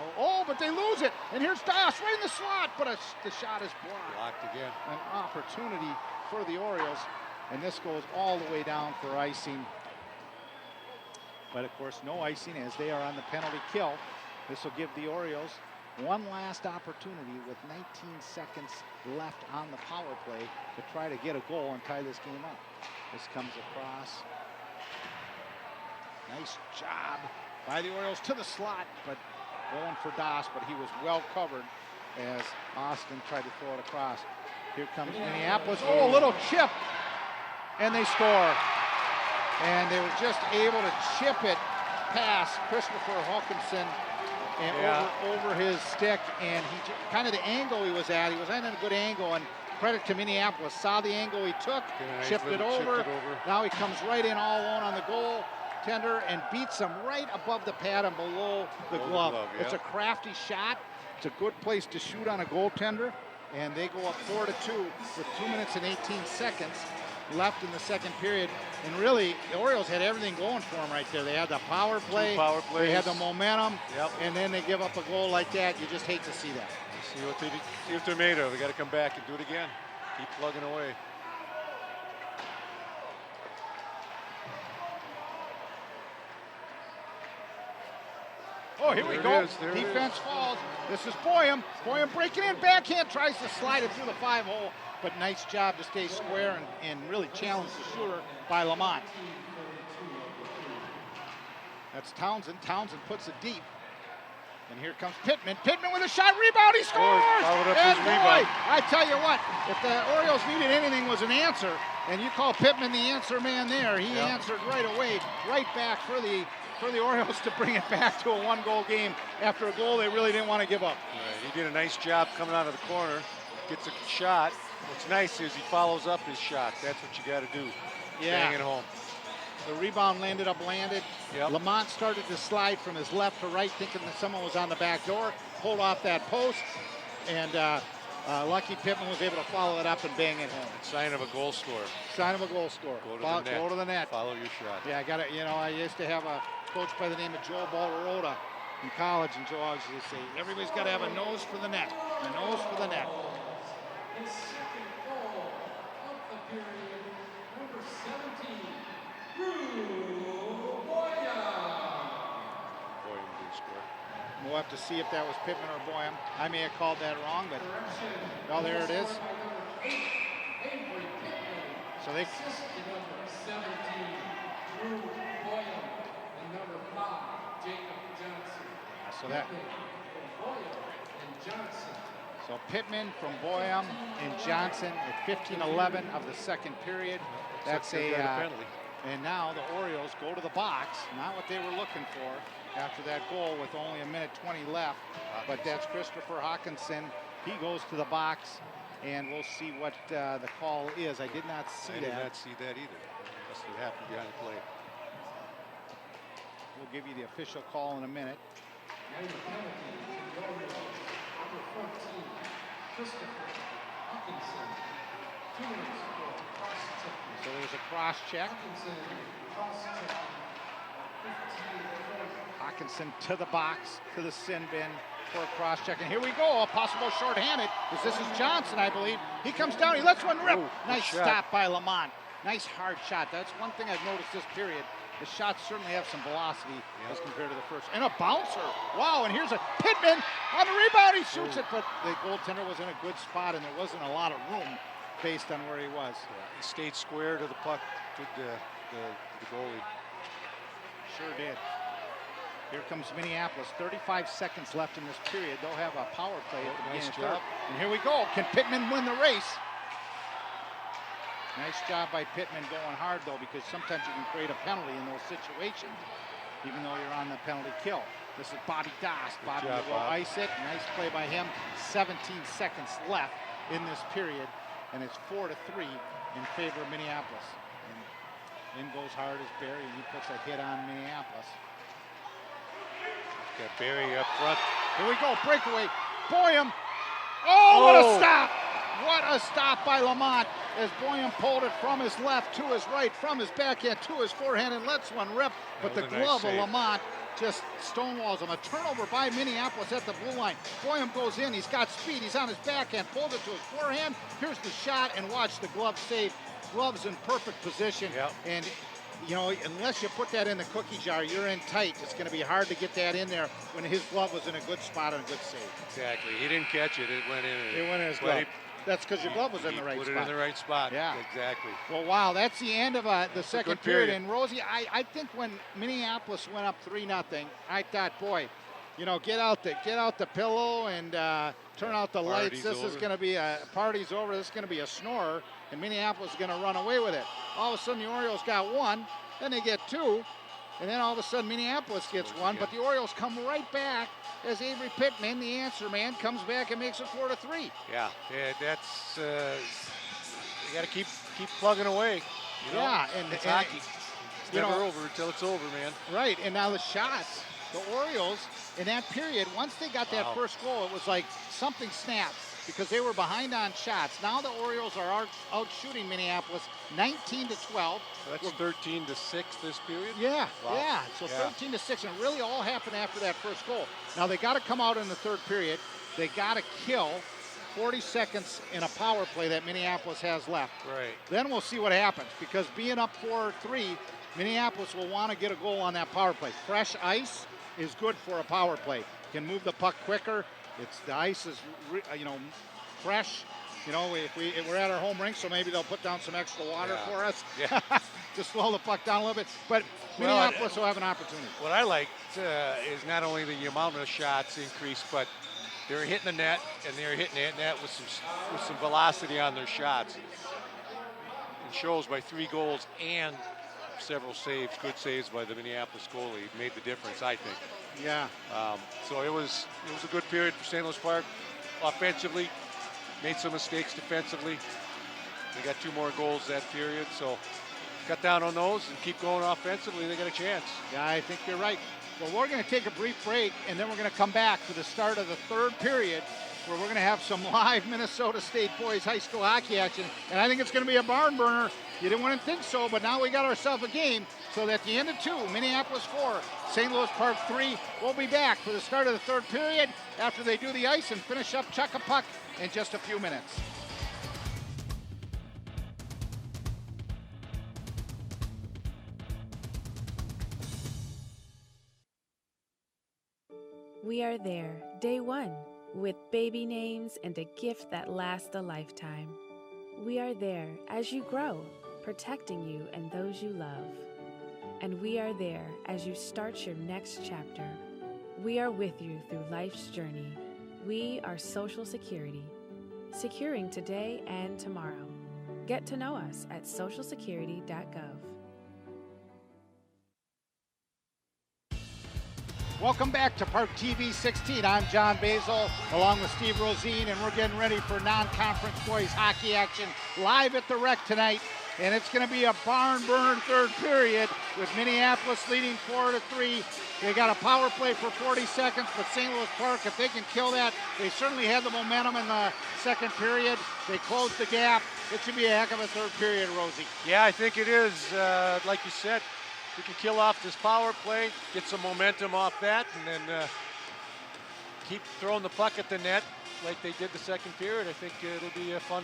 but they lose it. And here's Doss right in the slot, but the shot is blocked. Blocked again. An opportunity for the Orioles, and this goes all the way down for icing. But of course, no icing as they are on the penalty kill. This will give the Orioles one last opportunity with 19 seconds left on the power play to try to get a goal and tie this game up. This comes across. Nice job by the Orioles to the slot, but going for Doss, but he was well covered as Austin tried to throw it across. Here comes Minneapolis. Oh, a little chip, and they score. And they were just able to chip it past Christopher Hawkinson and over his stick. And he kind of the angle he was at a good angle. And credit to Minneapolis, saw the angle he took, chipped it over. Now he comes right in all alone on the goal tender and beats him right above the pad and below the glove. It's a crafty shot. It's a good place to shoot on a goaltender. And they go up 4-2 with 2 minutes and 18 seconds left in the second period. And really, the Orioles had everything going for them right there. They had the power play, they had the momentum, and then they give up a goal like that. You just hate to see that. See what they're made of. They got to come back and do it again. Keep plugging away. Oh, here we go. Defense falls. This is Boyum. Boyum breaking in, backhand, tries to slide it through the 5-hole, but nice job to stay square and really challenge the shooter by Lamont. That's Townsend. Townsend puts it deep. And here comes Pittman. Pittman with a shot, rebound, he scores! And boy, I tell you what, if the Orioles needed anything was an answer, and you call Pittman the answer man there, he answered right away, right back for the Orioles to bring it back to a 1-goal game after a goal they really didn't want to give up. Right. He did a nice job coming out of the corner, gets a shot. What's nice is he follows up his shot. That's what you got to do. Bang it home. The rebound landed. Lamont started to slide from his left to right, thinking that someone was on the back door, pulled off that post, and lucky Pittman was able to follow it up and bang it home. Sign of a goal scorer. Sign of a goal scorer. Go to the net. Follow your shot. Yeah, I used to have a coach by the name of Joe Balderota in college, and Joe always used to say, everybody's got to have a nose for the net. A nose for the net. The second goal of the period, number 17, Drew Boyum. Boyum did score. We'll have to see if that was Pittman or Boyum. I may have called that wrong, but there it is. So they assisted number 17, Drew Boyum, and number 5, Jacob Johnson. So that. Boyum and Johnson. So Pittman from Boyum and Johnson at 15-11 of the second period. That's penalty. And now the Orioles go to the box. Not what they were looking for after that goal with only a minute 20 left. But that's Christopher Hawkinson. He goes to the box, and we'll see what the call is. I did not see that. I did not see that either. Must have happened behind the plate. We'll give you the official call in a minute. And the penalty to the Orioles, number 14, Christopher Hawkinson. 2 minutes for cross-checking. So there's a cross-check. Hawkinson cross-checking. Hawkinson to the box, to the sin bin for a cross-check. And here we go, a possible shorthanded, because this is Johnson, I believe. He comes down, he lets one rip. Nice stop by Lamont. Nice hard shot. That's one thing I've noticed this period. The shots certainly have some velocity as compared to the first. And a bouncer. Wow, and here's a Pittman on the rebound. He shoots it, but the goaltender was in a good spot, and there wasn't a lot of room based on where he was. He stayed square to the puck, to the goalie. Sure did. Here comes Minneapolis. 35 seconds left in this period. They'll have a power play at the beginning of third. And here we go. Can Pittman win the race? Nice job by Pittman going hard, though, because sometimes you can create a penalty in those situations, even though you're on the penalty kill. This is Bobby Dost. Bobby will ice it. Nice play by him. 17 seconds left in this period, and it's 4-3 in favor of Minneapolis. And in goes hard as Barry, and he puts a hit on Minneapolis. Got Barry up front. Here we go, breakaway. Boyum. Oh, what a stop! What a stop by Lamont as Boyum pulled it from his left to his right, from his backhand to his forehand, and lets one rip. But the glove of Lamont just stonewalls him. A turnover by Minneapolis at the blue line. Boyum goes in. He's got speed. He's on his backhand. Pulled it to his forehand. Here's the shot, and watch the glove save. Glove's in perfect position. And you know, unless you put that in the cookie jar, you're in tight. It's going to be hard to get that in there when his glove was in a good spot and a good save. Exactly. He didn't catch it. It went in. It went in his glove. That's because your glove was in the right spot. Put it in the right spot. Yeah. Exactly. Well, wow, that's the end of the second period. And Rosie, I think when Minneapolis went up 3-0, I thought, boy, get out the pillow and turn out the lights. This is going to be party's over. This is going to be a snorer, and Minneapolis is going to run away with it. All of a sudden, the Orioles got one, then they get two, and then all of a sudden, Minneapolis gets one. But the Orioles come right back as Avery Pittman, the answer man, comes back and makes it 4-3. Yeah, that's you got to keep plugging away. Yeah, and it's hockey. It's never over until it's over, man. Right, and now the shots, the Orioles, in that period, once they got that first goal, it was like something snapped because they were behind on shots. Now the Orioles are out shooting Minneapolis 19-12. So that's 13-6 this period? Yeah, wow. Yeah. So 13-6, and it really all happened after that first goal. Now they got to come out in the third period. They got to kill 40 seconds in a power play that Minneapolis has left. Right. Then we'll see what happens, because being up 4-3, Minneapolis will want to get a goal on that power play. Fresh ice is good for a power play. Can move the puck quicker. The ice is fresh. If we're at our home rink, so maybe they'll put down some extra water for us to slow the puck down a little bit. But Minneapolis will have an opportunity. What I like is not only the amount of shots increased, but they're hitting the net, and they're hitting the net with some velocity on their shots. It shows by 3 goals and several saves, good saves by the Minneapolis goalie, made the difference, I think. Yeah. So it was a good period for St. Louis Park. Offensively, made some mistakes defensively. They got 2 more goals that period, so cut down on those and keep going offensively. They got a chance. Yeah, I think you're right. Well, we're going to take a brief break, and then we're going to come back for the start of the third period, where we're going to have some live Minnesota State boys high school hockey action, and I think it's going to be a barn burner. You didn't want to think so, but now we got ourselves a game. So at the end of 2, Minneapolis 4, St. Louis Park 3. We'll be back for the start of the third period after they do the ice and finish up Chuck a Puck in just a few minutes. We are there, day 1, with baby names and a gift that lasts a lifetime. We are there as you grow, protecting you and those you love. And we are there as you start your next chapter. We are with you through life's journey. We are Social Security, securing today and tomorrow. Get to know us at socialsecurity.gov. Welcome back to ParkTV 16. I'm John Basil, along with Steve Rosine, and we're getting ready for non-conference boys hockey action live at the Rec tonight. And it's going to be a barn burner third period with Minneapolis leading 4-3. They got a power play for 40 seconds, but St. Louis Park, if they can kill that, they certainly had the momentum in the second period. They closed the gap. It should be a heck of a third period, Rosie. Yeah, I think it is. Like you said, we can kill off this power play, get some momentum off that, and then keep throwing the puck at the net like they did the second period. I think it'll be a fun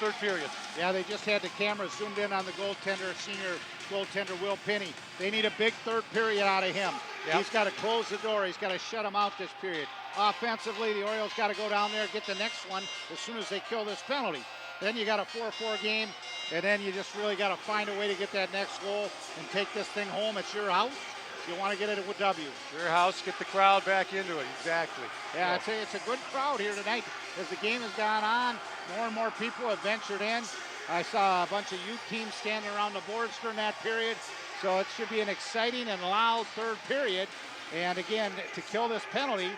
third period. Yeah, they just had the camera zoomed in on the goaltender, senior goaltender Will Penny. They need a big third period out of him. Yep. He's got to close the door. He's got to shut him out this period. Offensively, the Orioles got to go down there, get the next one as soon as they kill this penalty. Then you got a 4-4 game, and then you just really got to find a way to get that next goal and take this thing home. It's your house. You want to get it a W. Your house, get the crowd back into it. Exactly. Yeah, it's a good crowd here tonight. As the game has gone on, more and more people have ventured in. I saw a bunch of youth teams standing around the boards during that period. So it should be an exciting and loud third period. And again, to kill this penalty,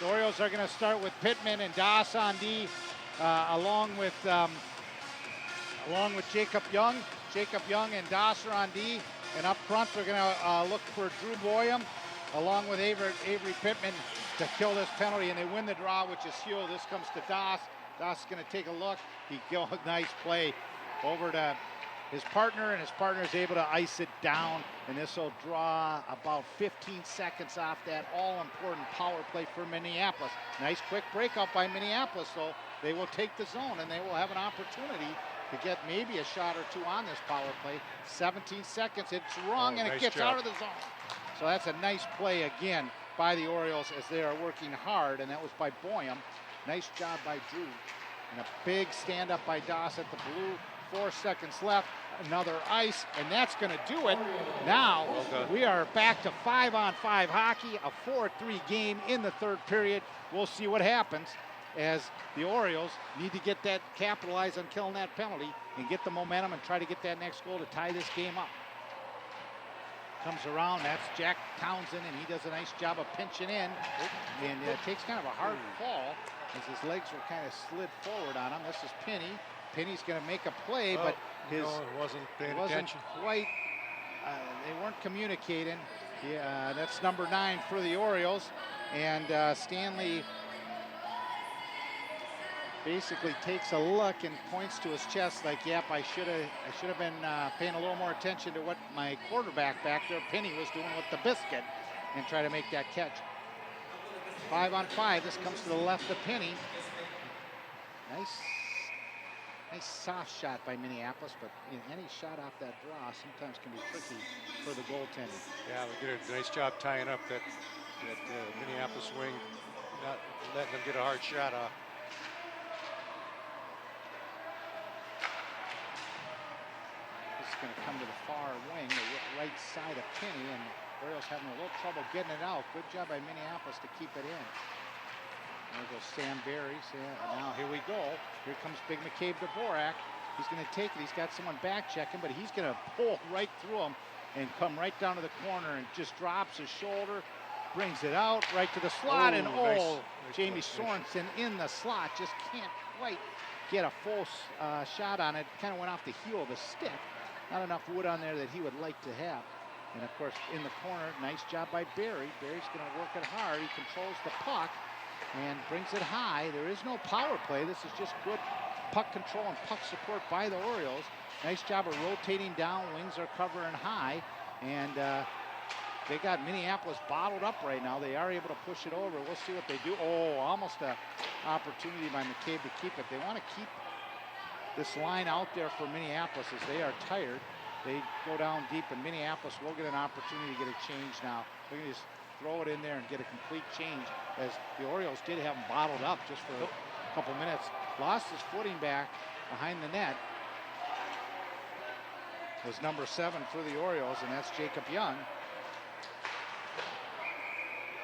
the Orioles are going to start with Pittman and Das on D, along with Jacob Young. Jacob Young and Das are on D. And up front, they're going to look for Drew Boyum, along with Avery Pittman, to kill this penalty. And they win the draw, which is huge. This comes to Das. Das is going to take a look. He got a nice play over to his partner, and his partner is able to ice it down. And this will draw about 15 seconds off that all-important power play for Minneapolis. Nice quick breakout by Minneapolis, though. They will take the zone, and they will have an opportunity to get maybe a shot or two on this power play. 17 seconds, it's rung, and nice it gets job out of the zone. So that's a nice play again by the Orioles as they are working hard, and that was by Boyum. Nice job by Drew. And a big stand-up by Das at the blue. 4 seconds left. Another ice, and that's going to do it. Now we are back to 5-on-5 hockey, a 4-3 game in the third period. We'll see what happens as the Orioles need to get that, capitalize on killing that penalty and get the momentum and try to get that next goal to tie this game up. Comes around, that's Jack Townsend, and he does a nice job of pinching in, and takes kind of a hard fall as his legs were kind of slid forward on him. This is Penny. Penny's going to make a play, but his wasn't paying wasn't attention. quite. They weren't communicating. Yeah, that's number 9 for the Orioles, and Stanley basically takes a look and points to his chest like, "Yep, I should have been paying a little more attention to what my quarterback back there, Penny, was doing with the biscuit, and try to make that catch." 5-on-5. This comes to the left of Penny. Nice soft shot by Minneapolis, but any shot off that draw sometimes can be tricky for the goaltender. Yeah, we did a nice job tying up that Minneapolis wing, not letting them get a hard shot off. This is going to come to the far wing, the right side of Penny, and Orioles having a little trouble getting it out. Good job by Minneapolis to keep it in. There goes Sam Barry. Now here we go. Here comes Big McCabe Dvorak. He's going to take it. He's got someone back checking, but he's going to pull right through him and come right down to the corner and just drops his shoulder, brings it out right to the slot, and nice Jamie nice. Sorenson in the slot just can't quite get a full shot on it. Kind of went off the heel of the stick. Not enough wood on there that he would like to have. And of course, in the corner, nice job by Barry. Barry's going to work it hard. He controls the puck and brings it high. There is no power play. This is just good puck control and puck support by the Orioles. Nice job of rotating down. Wings are covering high, and they got Minneapolis bottled up right now. They are able to push it over. We'll see what they do. Oh, almost an opportunity by McCabe to keep it. They want to keep this line out there for Minneapolis as they are tired. They go down deep, and Minneapolis will get an opportunity to get a change now. They're going to just throw it in there and get a complete change, as the Orioles did have him bottled up just for a couple minutes. Lost his footing back behind the net. Was number 7 for the Orioles, and that's Jacob Young.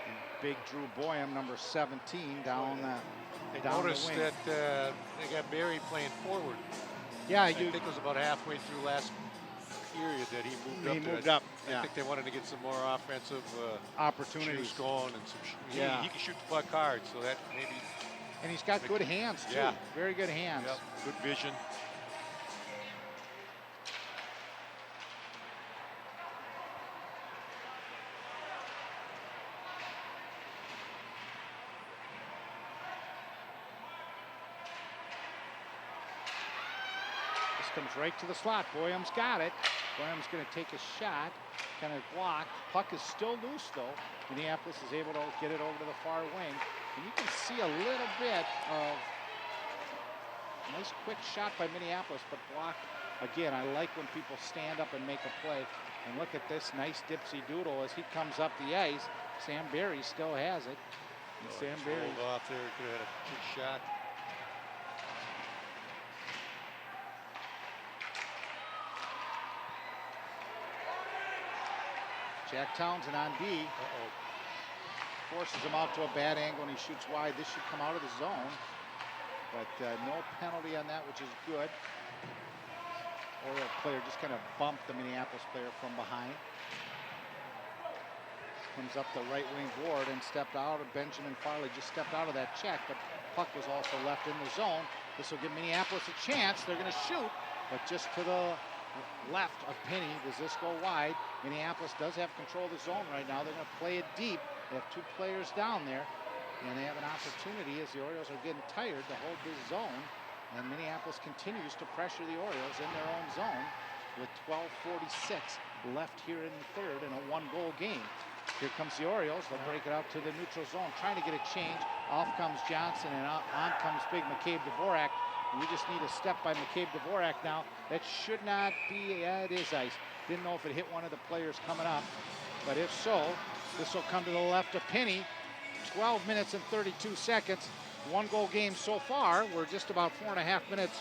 And big Drew Boyum, number 17, down Noticed the wing. that they got Barry playing forward. Yeah, I think it was about halfway through last period that he moved up. Yeah. I think they wanted to get some more offensive Opportunities. shoots going, and some. Yeah. He can shoot the puck hard, so that maybe. And he's got good hands too. Yeah. Very good hands. Yep, good vision. Comes right to the slot. Boyum's got it. Boyum's going to take a shot. Kind of blocked. Puck is still loose though. Minneapolis is able to get it over to the far wing. And you can see a little bit of a nice quick shot by Minneapolis, but blocked. Again, I like when people stand up and make a play. And look at this nice dipsy doodle as he comes up the ice. Sam Barry still has it. And Sam Barry rolled off there. Could have had a good shot. Jack Townsend on D. Forces him out to a bad angle, and he shoots wide. This should come out of the zone, but no penalty on that, which is good. Oriole player just kind of bumped the Minneapolis player from behind. Comes up the right wing board and stepped out. Benjamin Farley just stepped out of that check, but puck was also left in the zone. This will give Minneapolis a chance. They're going to shoot, but just to the left of Penny. Does this go wide? Minneapolis does have control of the zone right now. They're going to play it deep. They have 2 players down there, and they have an opportunity as the Orioles are getting tired to hold this zone. And Minneapolis continues to pressure the Orioles in their own zone with 12:46 left here in the third in a 1-goal game. Here comes the Orioles. They'll break it out to the neutral zone, trying to get a change. Off comes Johnson, and on comes big McCabe Dvorak. We just need a step by McCabe Dvorak now. That should not be, it is ice. Didn't know if it hit one of the players coming up, but if so, this will come to the left of Penny. 12 minutes and 32 seconds. 1-goal game so far. We're just about 4.5 minutes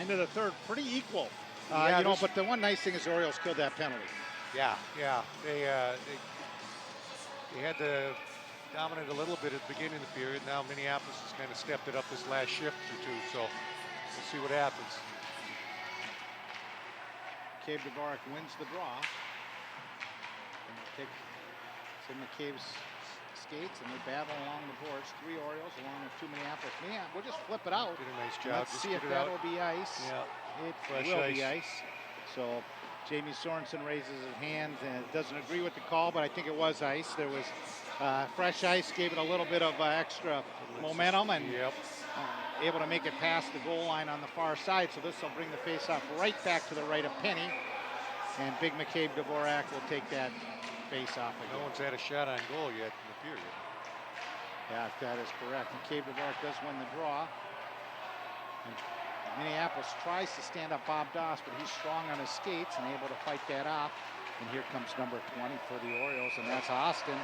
into the third, pretty equal. Yeah, you know, but the one nice thing is the Orioles killed that penalty. Yeah. They had to dominate a little bit at the beginning of the period. Now Minneapolis has kind of stepped it up this last shift or two, so we'll see what happens. McCabe Dvorak wins the draw. And they take McCabe's skates and they battle along the boards. 3 Orioles along with 2 Minneapolis. We'll just flip it out. Did a nice job. Let's see if that'll be ice. Yeah. It Fresh will ice. be ice. So Jamie Sorenson raises his hands and doesn't agree with the call, but I think it was ice. There was fresh ice, gave it a little bit of extra momentum, and able to make it past the goal line on the far side. So this will bring the face-off right back to the right of Penny, and big McCabe Dvorak will take that face-off again. No one's had a shot on goal yet in the period. Yeah, that is correct. McCabe Dvorak does win the draw. And Minneapolis tries to stand up Bob Doss, but he's strong on his skates and able to fight that off. And here comes number 20 for the Orioles, and that's Austin.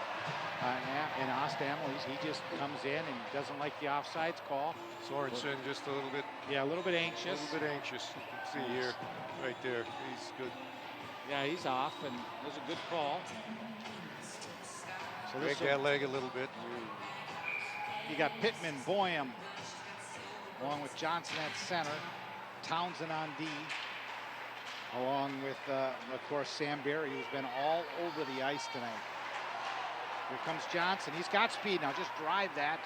And Austin, he just comes in and doesn't like the offsides call. Sorenson just a little bit. Yeah, a little bit anxious. A little bit anxious. You can see here, right there. He's good. Yeah, he's off, and it was a good call. So Break that leg a little bit. You got Pittman, Boyum, along with Johnson at center, Townsend on D, along with, of course, Sam Barry, who's been all over the ice tonight. Here comes Johnson. He's got speed now. Just drive that.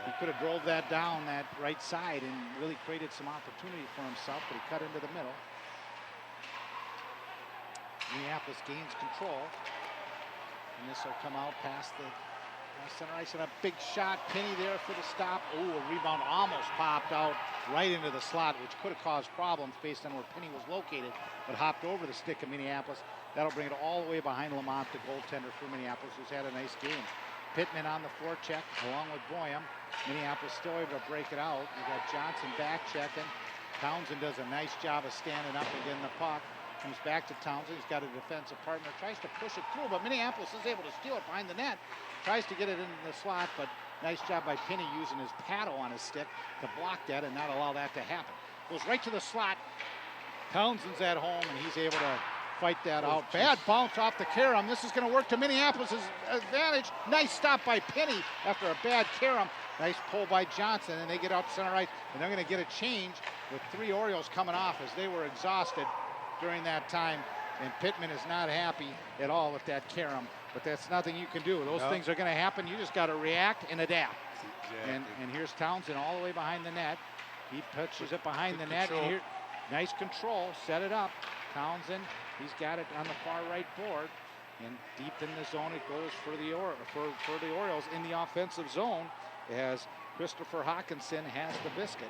He could have drove that down that right side and really created some opportunity for himself, but he cut into the middle. Minneapolis gains control, and this will come out past the center ice, and a big shot. Penny there for the stop. Oh, a rebound almost popped out right into the slot, which could have caused problems based on where Penny was located, but hopped over the stick of Minneapolis. That'll bring it all the way behind Lamont, the goaltender for Minneapolis, who's had a nice game. Pittman on the forecheck, along with Boyum. Minneapolis still able to break it out. You got Johnson back checking. Townsend does a nice job of standing up and getting the puck. Comes back to Townsend. He's got a defensive partner. Tries to push it through, but Minneapolis is able to steal it behind the net. Tries to get it into the slot, but nice job by Penny using his paddle on his stick to block that and not allow that to happen. Goes right to the slot. Townsend's at home, and he's able to fight that out. Bad bounce off the carom. This is going to work to Minneapolis' advantage. Nice stop by Penny after a bad carom. Nice pull by Johnson, and they get out to center ice, and they're going to get a change with 3 Orioles coming off as they were exhausted during that time, and Pittman is not happy at all with that carom, but that's nothing you can do. Those things are going to happen. You just got to react and adapt. Exactly. And here's Townsend all the way behind the net. He pitches it behind the net, and here, nice control, set it up. Townsend, he's got it on the far right board, and deep in the zone it goes for the Orioles in the offensive zone as Christopher Hawkinson has the biscuit.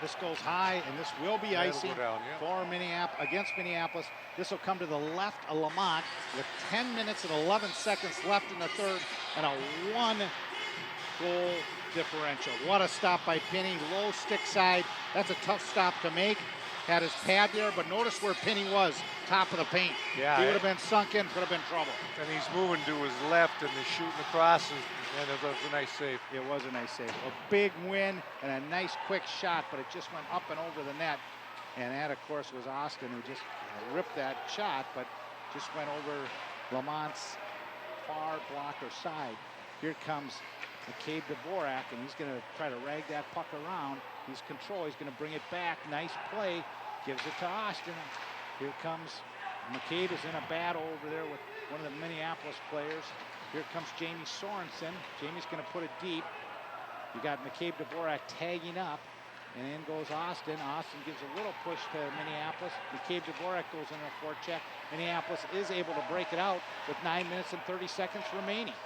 This goes high, and this will be icing for Minneapolis, against Minneapolis. This will come to the left of Lamont with 10 minutes and 11 seconds left in the third and a 1-goal differential. What a stop by Penny, low stick side. That's a tough stop to make. Had his pad there, but notice where Penny was, top of the paint. Yeah, he would have been sunk in, could have been trouble. And he's moving to his left, and he's shooting across, and it was a nice save. It was a nice save. A big win and a nice quick shot, but it just went up and over the net. And that, of course, was Austin, who just ripped that shot, but just went over Lamont's far blocker side. Here comes McCabe Dvorak, and he's going to try to rag that puck around. He's control. He's going to bring it back. Nice play. Gives it to Austin. Here comes McCabe is in a battle over there with one of the Minneapolis players. Here comes Jamie Sorenson. Jamie's going to put it deep. You got McCabe Dvorak tagging up. And in goes Austin. Austin gives a little push to Minneapolis. McCabe Dvorak goes in a forecheck. Minneapolis is able to break it out with 9 minutes and 30 seconds remaining.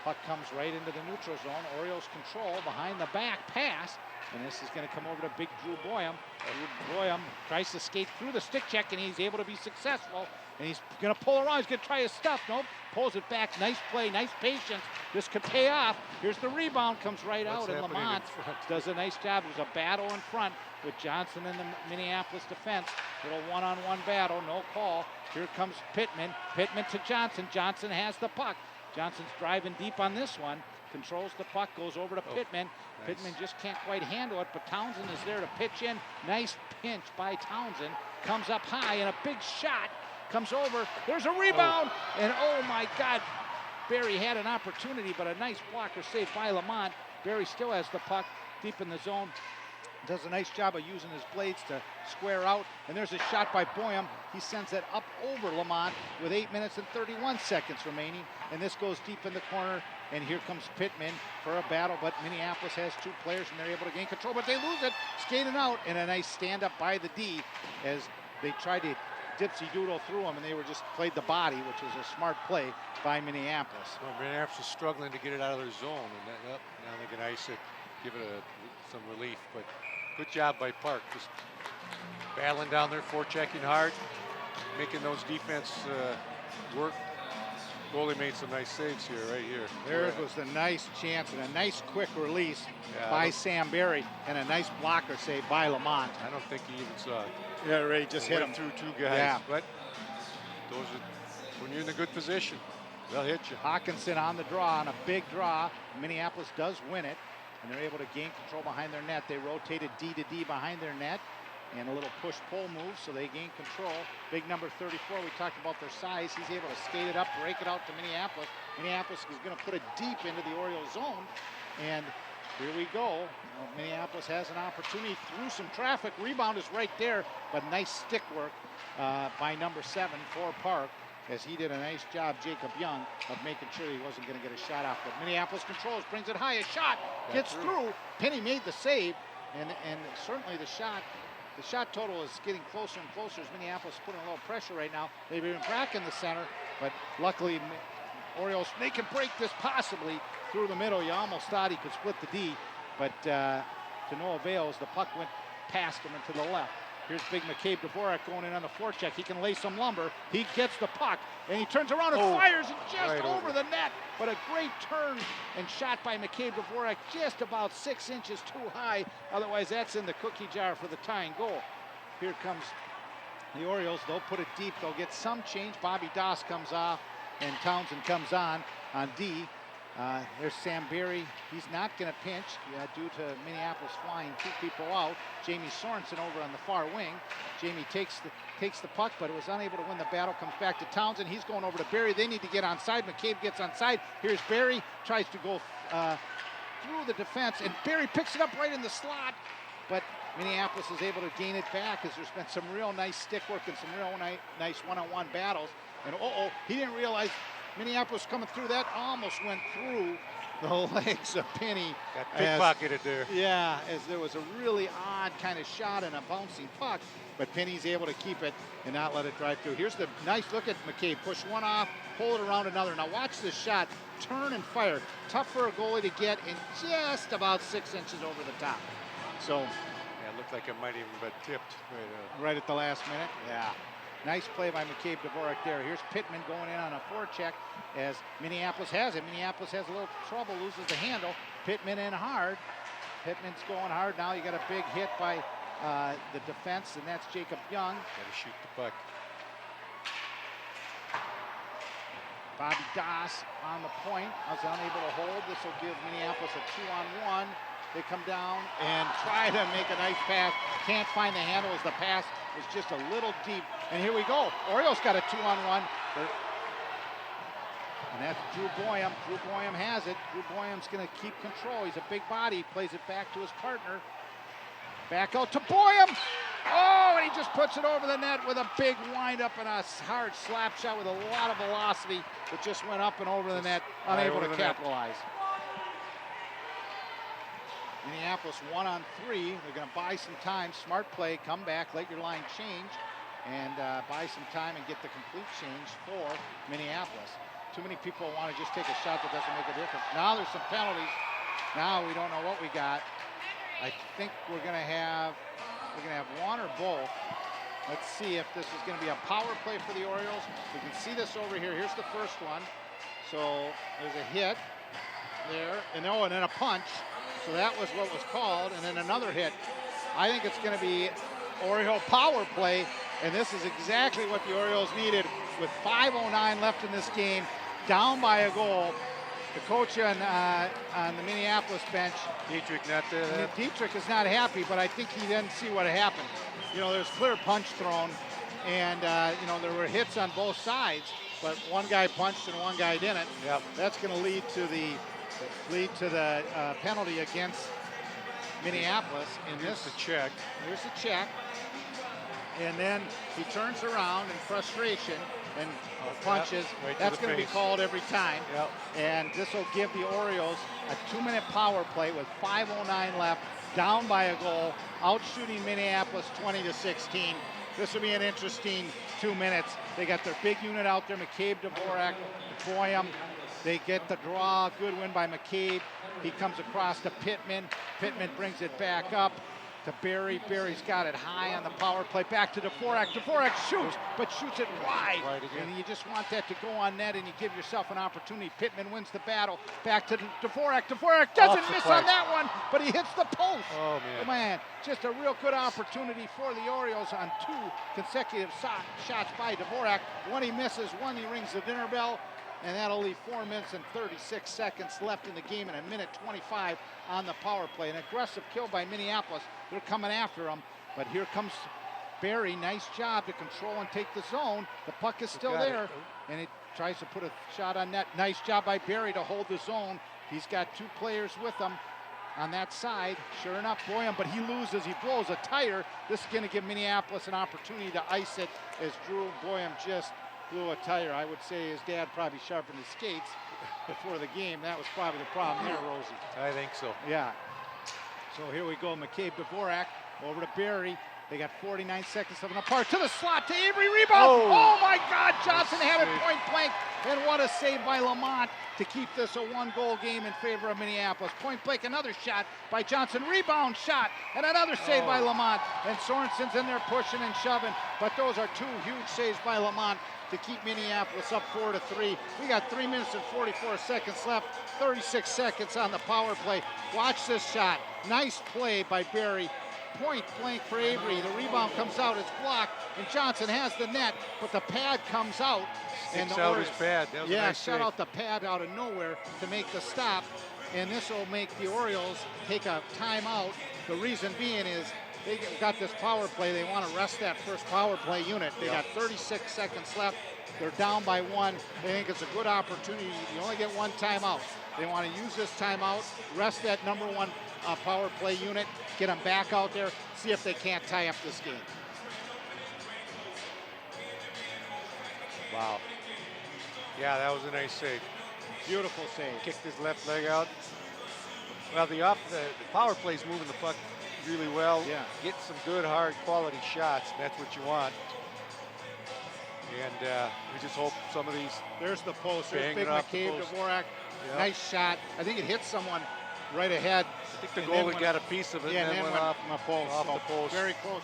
Puck comes right into the neutral zone. Orioles control behind the back pass. And this is going to come over to big Drew Boyum. Drew Boyum tries to skate through the stick check, and he's able to be successful. And he's going to pull around. He's going to try his stuff. Nope. Pulls it back. Nice play. Nice patience. This could pay off. Here's the rebound. Comes right out. And Lamont does a nice job. There's a battle in front with Johnson and the Minneapolis defense. Little one-on-one battle. No call. Here comes Pittman. Pittman to Johnson. Johnson has the puck. Johnson's driving deep on this one. controls the puck, goes over to Pittman. Nice. Pittman just can't quite handle it, but Townsend is there to pitch in. Nice pinch by Townsend. Comes up high, and a big shot comes over. There's a rebound, and oh my God, Barry had an opportunity, but a nice blocker save by Lamont. Barry still has the puck deep in the zone. Does a nice job of using his blades to square out. And there's a shot by Boyum. He sends it up over Lamont with 8 minutes and 31 seconds remaining. And this goes deep in the corner. And here comes Pittman for a battle. But Minneapolis has 2 players, and they're able to gain control. But they lose it, skating out. And a nice stand-up by the D as they tried to dipsy-doodle through them, and they were just played the body, which was a smart play by Minneapolis. Well, Minneapolis is struggling to get it out of their zone, and now they can ice it, give it some relief. But good job by Park, just battling down there, forechecking hard, making those defense work. Goalie made some nice saves here, right here. There was a nice chance and a nice quick release by Sam Barry, and a nice blocker save by Lamont. I don't think he even saw it. Yeah, Ray just hit him through 2 guys. Yeah. But those are, when you're in a good position, they'll hit you. Hawkinson on the draw, on a big draw. Minneapolis does win it, and they're able to gain control behind their net. They rotated D to D behind their net, and a little push-pull move, so they gain control. Big number 34, we talked about their size. He's able to skate it up, break it out to Minneapolis. Minneapolis is going to put it deep into the Orioles zone, and here we go. Minneapolis has an opportunity through some traffic. Rebound is right there, but nice stick work by number 7 for Park, as he did a nice job, Jacob Young, of making sure he wasn't going to get a shot off. But Minneapolis controls, brings it high, a shot, gets through. Penny made the save, and certainly the shot total is getting closer and closer as Minneapolis is putting a little pressure right now. They've been back in the center, but luckily Orioles, they can break this possibly through the middle. You almost thought he could split the D, but to no avail as the puck went past him and to the left. Here's big McCabe Dvorak going in on the forecheck. He can lay some lumber. He gets the puck, and he turns around and fires it just right over the net. But a great turn and shot by McCabe Dvorak, just about 6 inches too high. Otherwise, that's in the cookie jar for the tying goal. Here comes the Orioles. They'll put it deep. They'll get some change. Bobby Doss comes off, and Townsend comes on D. There's Sam Barry. He's not going to pinch due to Minneapolis flying 2 people out. Jamie Sorenson over on the far wing. Jamie takes the puck, but was unable to win the battle. Comes back to Townsend. He's going over to Barry. They need to get onside. McCabe gets onside. Here's Barry. Tries to go through the defense, and Barry picks it up right in the slot. But Minneapolis is able to gain it back as there's been some real nice stick work and some real nice one-on-one battles. And he didn't realize Minneapolis coming through. That almost went through the legs of Penny. Got pickpocketed there. Yeah, as there was a really odd kind of shot and a bouncing puck, but Penny's able to keep it and not let it drive through. Here's the nice look at McCabe. Push one off, pull it around another. Now watch this shot. Turn and fire. Tough for a goalie to get, and just about 6 inches over the top. So, yeah, it looked like it might even been tipped. Right at the last minute. Yeah. Nice play by McCabe Dvorak there. Here's Pittman going in on a forecheck as Minneapolis has it. Minneapolis has a little trouble, loses the handle. Pittman in hard. Pittman's going hard. Now you got a big hit by the defense, and that's Jacob Young. Got to shoot the puck. Bobby Doss on the point. Was unable to hold. This will give Minneapolis a 2-on-1. They come down and try to make a nice pass. Can't find the handle as the pass was just a little deep. And here we go. Orioles got a 2-on-1. And that's Drew Boyum. Drew Boyum has it. Drew Boyum's going to keep control. He's a big body. Plays it back to his partner. Back out to Boyum. Oh, and he just puts it over the net with a big wind-up and a hard slap shot with a lot of velocity that just went up and over the net, unable to capitalize. Minneapolis 1-on-3. They're going to buy some time. Smart play. Come back. Let your line change. And buy some time and get the complete change for Minneapolis. Too many people want to just take a shot that doesn't make a difference. Now there's some penalties. Now we don't know what we got. I think we're going to have one or both. Let's see if this is going to be a power play for the Orioles. We can see this over here. Here's the first one. So there's a hit there, and then a punch. So that was what was called, and then another hit. I think it's going to be Oriole power play, and this is exactly what the Orioles needed with 5:09 left in this game, down by a goal. The coach on the Minneapolis bench, Dietrich not there. Dietrich is not happy, but I think he didn't see what happened. You know, there's clear punch thrown, and you know, there were hits on both sides, but one guy punched and one guy didn't. Yep. That's going to lead to the penalty against Minneapolis. And Here's the check. Here's the check. And then he turns around in frustration and punches. Yep, right That's to the going to be face. called every time. Yep. And this will give the Orioles a 2-minute power play with 5:09 left, down by a goal, out shooting Minneapolis 20-16. This will be an interesting 2 minutes. They got their big unit out there, McCabe, Dvorak, Boyum. They get the draw, good win by McCabe. He comes across to Pittman. Pittman brings it back up to Barry. Barry's got it high on the power play. Back to Dvorak. Dvorak shoots, but shoots it wide. Wide again. And you just want that to go on net, and you give yourself an opportunity. Pittman wins the battle. Back to Dvorak. Dvorak doesn't Off the miss plate. on that one, but he hits the post. Oh, man. Just a real good opportunity for the Orioles on 2 consecutive shots by Dvorak. One he misses, one he rings the dinner bell. And that'll leave 4 minutes and 36 seconds left in the game and 1:25 on the power play. An aggressive kill by Minneapolis. They're coming after him, but here comes Barry. Nice job to control and take the zone. The puck is still got it. there, and it tries to put a shot on net. Nice job by Barry to hold the zone. He's got 2 players with him on that side. Sure enough, Boyum, but he loses. He blows a tire. This is going to give Minneapolis an opportunity to ice it as Drew Boyum just blew a tire. I would say his dad probably sharpened his skates before the game. That was probably the problem there, Rosie. I think so. Yeah. So here we go. McCabe, Dvorak over to Barry. They got 49 seconds left apart to the slot to Avery. Rebound. Oh my God. Johnson had it point blank. And what a save by Lamont to keep this a 1-goal game in favor of Minneapolis. Point blank, another shot by Johnson. Rebound shot and another save by Lamont. And Sorenson's in there pushing and shoving. But those are 2 huge saves by Lamont to keep Minneapolis up 4-3. We got 3 minutes and 44 seconds left, 36 seconds on the power play. Watch this shot. Nice play by Barry. Point blank for Avery. The rebound comes out, it's blocked, and Johnson has the net, but the pad comes out. And Sticks out his pad. That was a nice shut save. out the pad out of nowhere to make the stop. And this will make the Orioles take a timeout. The reason being is they got this power play. They want to rest that first power play unit. They got 36 seconds left. They're down by 1. They think it's a good opportunity. You only get 1 timeout. They want to use this timeout, rest that number 1 power play unit, get them back out there, see if they can't tie up this game. Wow. Yeah, that was a nice save. Beautiful save. Kicked his left leg out. Well, the power play's moving the puck really well. Yeah. Getting some good, hard, quality shots. And that's what you want. And we just hope some of these. There's the post. There's Banging big off the McCabe, post. Dvorak. Yep. Nice shot. I think it hit someone right ahead. I think the And then goalie went- got a piece of it Yeah, and then went off my post. off So the post. Very close.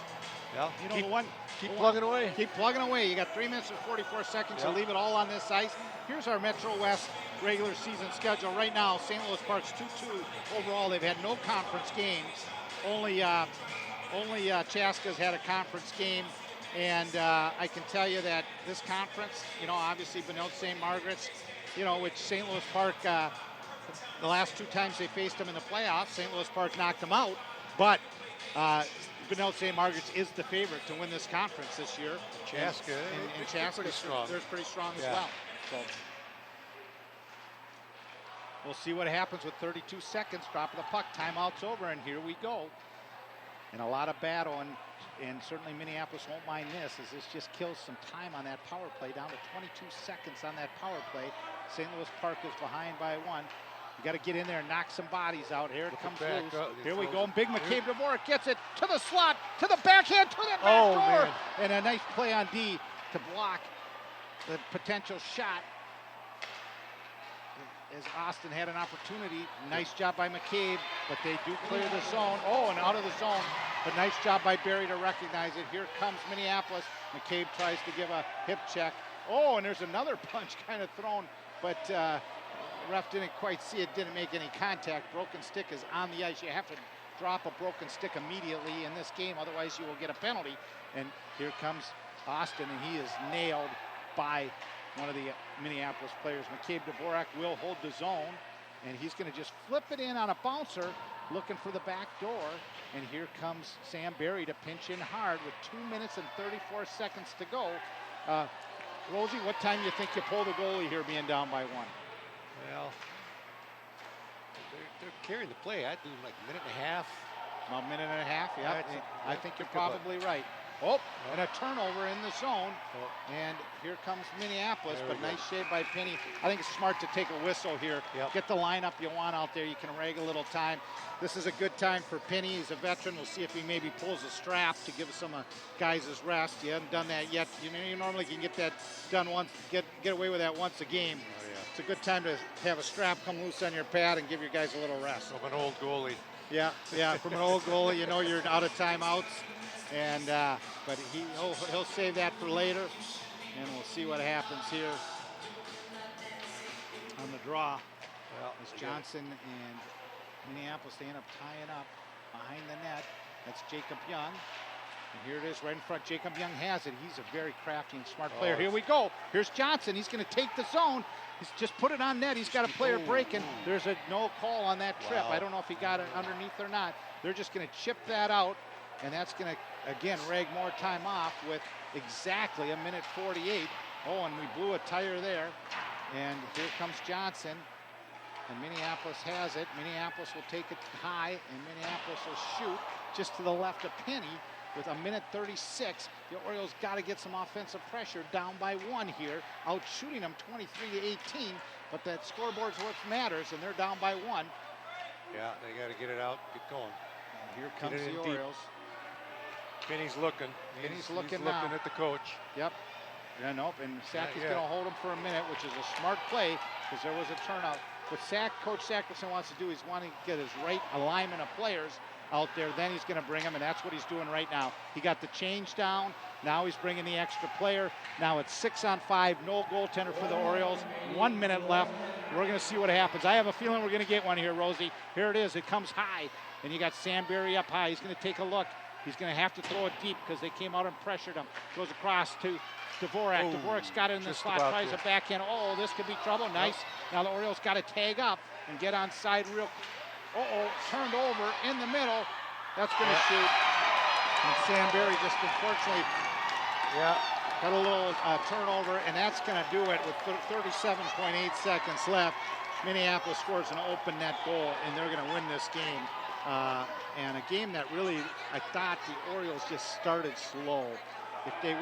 Yeah. You know, keep, the one. keep the plugging one- away. Keep plugging away. You got 3 minutes and 44 seconds to Yep. leave it all on this ice. Here's our Metrowest regular season schedule. Right now, St. Louis Park's 2-2 overall. They've had no conference games. Only Chaska's had a conference game. And I can tell you that this conference, you know, obviously Benilde St. Margaret's, you know, which St. Louis Park, the last 2 times they faced them in the playoffs, St. Louis Park knocked them out. But Benilde St. Margaret's is the favorite to win this conference this year. Chaska, And they're Chaska, pretty strong. they're pretty strong as Yeah. well. So we'll see what happens with 32 seconds. Drop of the puck. Timeout's over, and here we go. And a lot of battle, and certainly Minneapolis won't mind this, as this just kills some time on that power play, down to 22 seconds on that power play. St. Louis Park is behind by 1. You got to get in there and knock some bodies out. Here it Look comes back loose. up. Here we Throws go. it. Big McCabe Dvorak gets it to the slot, to the backhand, to the back Oh, door. man. And a nice play on D to block the potential shot. As Austin had an opportunity. Nice job by McCabe, but they do clear the zone. Oh, and out of the zone. But nice job by Barry to recognize it. Here comes Minneapolis. McCabe tries to give a hip check. Oh, and there's another punch kind of thrown, but ref didn't quite see it, didn't make any contact. Broken stick is on the ice. You have to drop a broken stick immediately in this game, otherwise you will get a penalty. And here comes Austin, and he is nailed by one of the Minneapolis players. McCabe Dvorak will hold the zone, and he's going to just flip it in on a bouncer, looking for the back door. And here comes Sam Berry to pinch in hard with 2 minutes and 34 seconds to go. Rosie, what time do you think you pull the goalie here being down by one? Well, they're carrying the play. I'd do like a minute and a half. About a minute and a half, yeah. I think you're probably right. Oh, and a turnover in the zone. And here comes Minneapolis, but nice save by Penny. I think it's smart to take a whistle here. Get the lineup you want out there. You can rag a little time. This is a good time for Penny. He's a veteran. We'll see if he maybe pulls a strap to give some guys his rest. He hasn't done that yet. You normally can get that done once, get away with that once a game. It's a good time to have a strap come loose on your pad and give your guys a little rest. From an old goalie. Yeah, from an old goalie, you know you're out of timeouts. And but he'll save that for later, and we'll see what happens here on the draw. As Johnson and Minneapolis, they end up tying up behind the net. That's Jacob Young. And here it is right in front. Jacob Young has it. He's a very crafty and smart player. Here we go. Here's Johnson. He's going to take the zone. He's just put it on net. He's got a player breaking. There's no call on that trip. I don't know if he got it underneath or not. They're just going to chip that out. And that's going to, again, rag more time off with exactly a minute 48. Oh, and we blew a tire there. And here comes Johnson. And Minneapolis has it. Minneapolis will take it high, and Minneapolis will shoot just to the left of Penny with a minute 36. The Orioles got to get some offensive pressure, down by one here, out shooting them 23-18. But that scoreboard's what matters, and they're down by one. Yeah, they got to get it out, get going. And here comes the Orioles. Penny's looking. He's looking now. at the coach. Yep. Yeah, nope. And Sackey's going to hold him for a minute, which is a smart play because there was a turnout. What Coach Sackerson wants to do is wanting to get his right alignment of players out there. Then he's going to bring them, and that's what he's doing right now. He got the change down. Now he's bringing the extra player. Now it's 6-on-5, no goaltender for the Orioles. 1 minute left. We're going to see what happens. I have a feeling we're going to get one here, Rosie. Here it is. It comes high, and you got Sam Berry up high. He's going to take a look. He's going to have to throw it deep because they came out and pressured him. Goes across to Dvorak. Dvorak's got it in the slot, tries a backhand. Oh, this could be trouble. Nice. Now the Orioles got to tag up and get on side real. Turned over in the middle. That's going to shoot. And Sam Berry just unfortunately got a little turnover, and that's going to do it with 37.8 seconds left. Minneapolis scores an open net goal, and they're going to win this game. And a game that really, I thought the Orioles just started slow. If they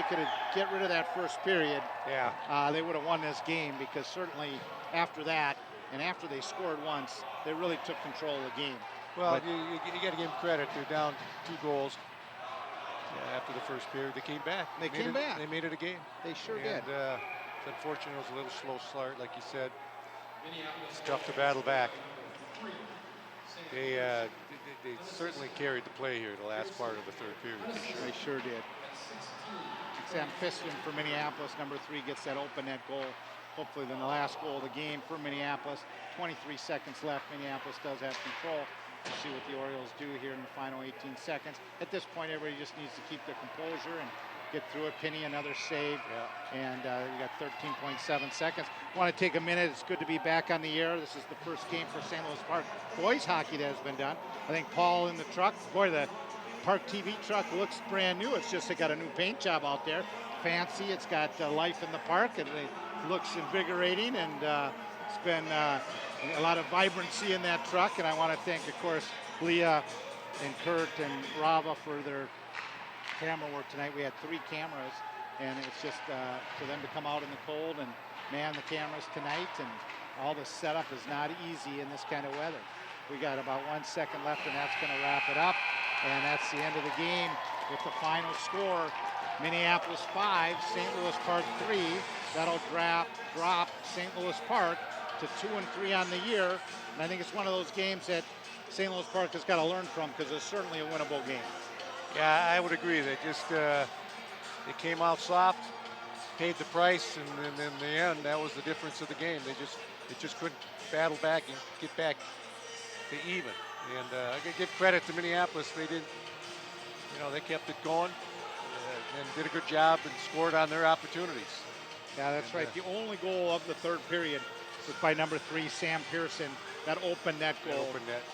could have get rid of that first period, they would have won this game, because certainly after that, and after they scored once, they really took control of the game. Well, you got to give them credit. They're down 2 goals after the first period. They came back. They made it a game. They sure did. It's unfortunate it was a little slow start, like you said. It's tough to battle back. They certainly carried the play here the last part of the third period. They sure did. Sam Piston for Minneapolis, number 3, gets that open net goal. Hopefully then the last goal of the game for Minneapolis. 23 seconds left. Minneapolis does have control. We'll see what the Orioles do here in the final 18 seconds. At this point, everybody just needs to keep their composure and get through it. Penny, another save. And we got 13.7 seconds. I want to take a minute. It's good to be back on the air. This is the first game for St. Louis Park boys hockey that has been done. I think Paul in the truck. Boy, the ParkTV truck looks brand new. It's just they got a new paint job out there. Fancy. It's got life in the park, and it looks invigorating. And it's been a lot of vibrancy in that truck. And I want to thank, of course, Leah and Kurt and Rava for their camera work tonight. We had 3 cameras, and it's just for them to come out in the cold and man the cameras tonight, and all the setup is not easy in this kind of weather. We got about 1 second left, and that's going to wrap it up, and that's the end of the game with the final score. Minneapolis 5, St. Louis Park 3. That'll drop St. Louis Park to 2-3 on the year, and I think it's one of those games that St. Louis Park has got to learn from, because it's certainly a winnable game. Yeah, I would agree. They just they came out soft, paid the price, and then in the end, that was the difference of the game. They just couldn't battle back and get back to even. And I got to give credit to Minneapolis. They did, they kept it going and did a good job and scored on their opportunities. Yeah, that's right. The only goal of the third period was by number 3, Sam Pearson. That opened that goal.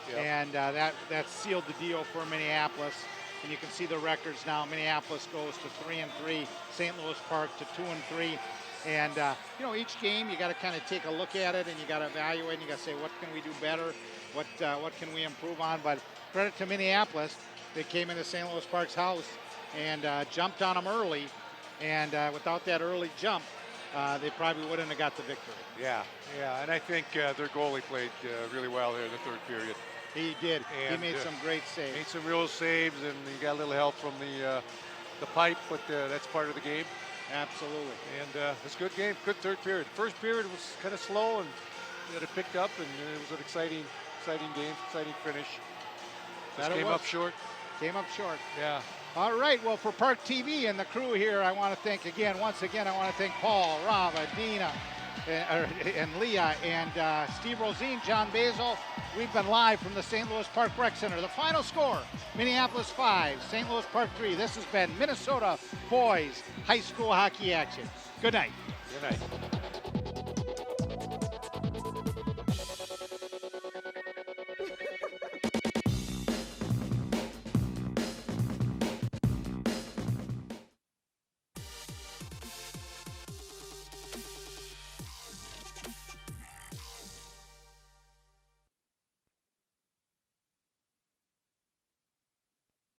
Yep. And that sealed the deal for Minneapolis. And you can see the records now. Minneapolis goes to 3-3. St. Louis Park to 2-3. And you know, each game you got to kind of take a look at it and you got to evaluate and you got to say, what can we do better? What can we improve on? But credit to Minneapolis. They came into St. Louis Park's house and jumped on them early. And without that early jump, they probably wouldn't have got the victory. Yeah, and I think their goalie played really well there in the third period. He did. And, he made some great saves. Made some real saves, and he got a little help from the pipe, but that's part of the game. Absolutely. And it's a good game, good third period. First period was kind of slow, and it picked up, and it was an exciting game, exciting finish. Just came up short. Came up short. Yeah. All right, well, for ParkTV and the crew here, I want to thank once again, I want to thank Paul, Rava, Dina, and Leah, and Steve Rosine, John Basil. We've been live from the St. Louis Park Rec Center. The final score, Minneapolis 5, St. Louis Park 3. This has been Minnesota boys high school hockey action. Good night. Good night.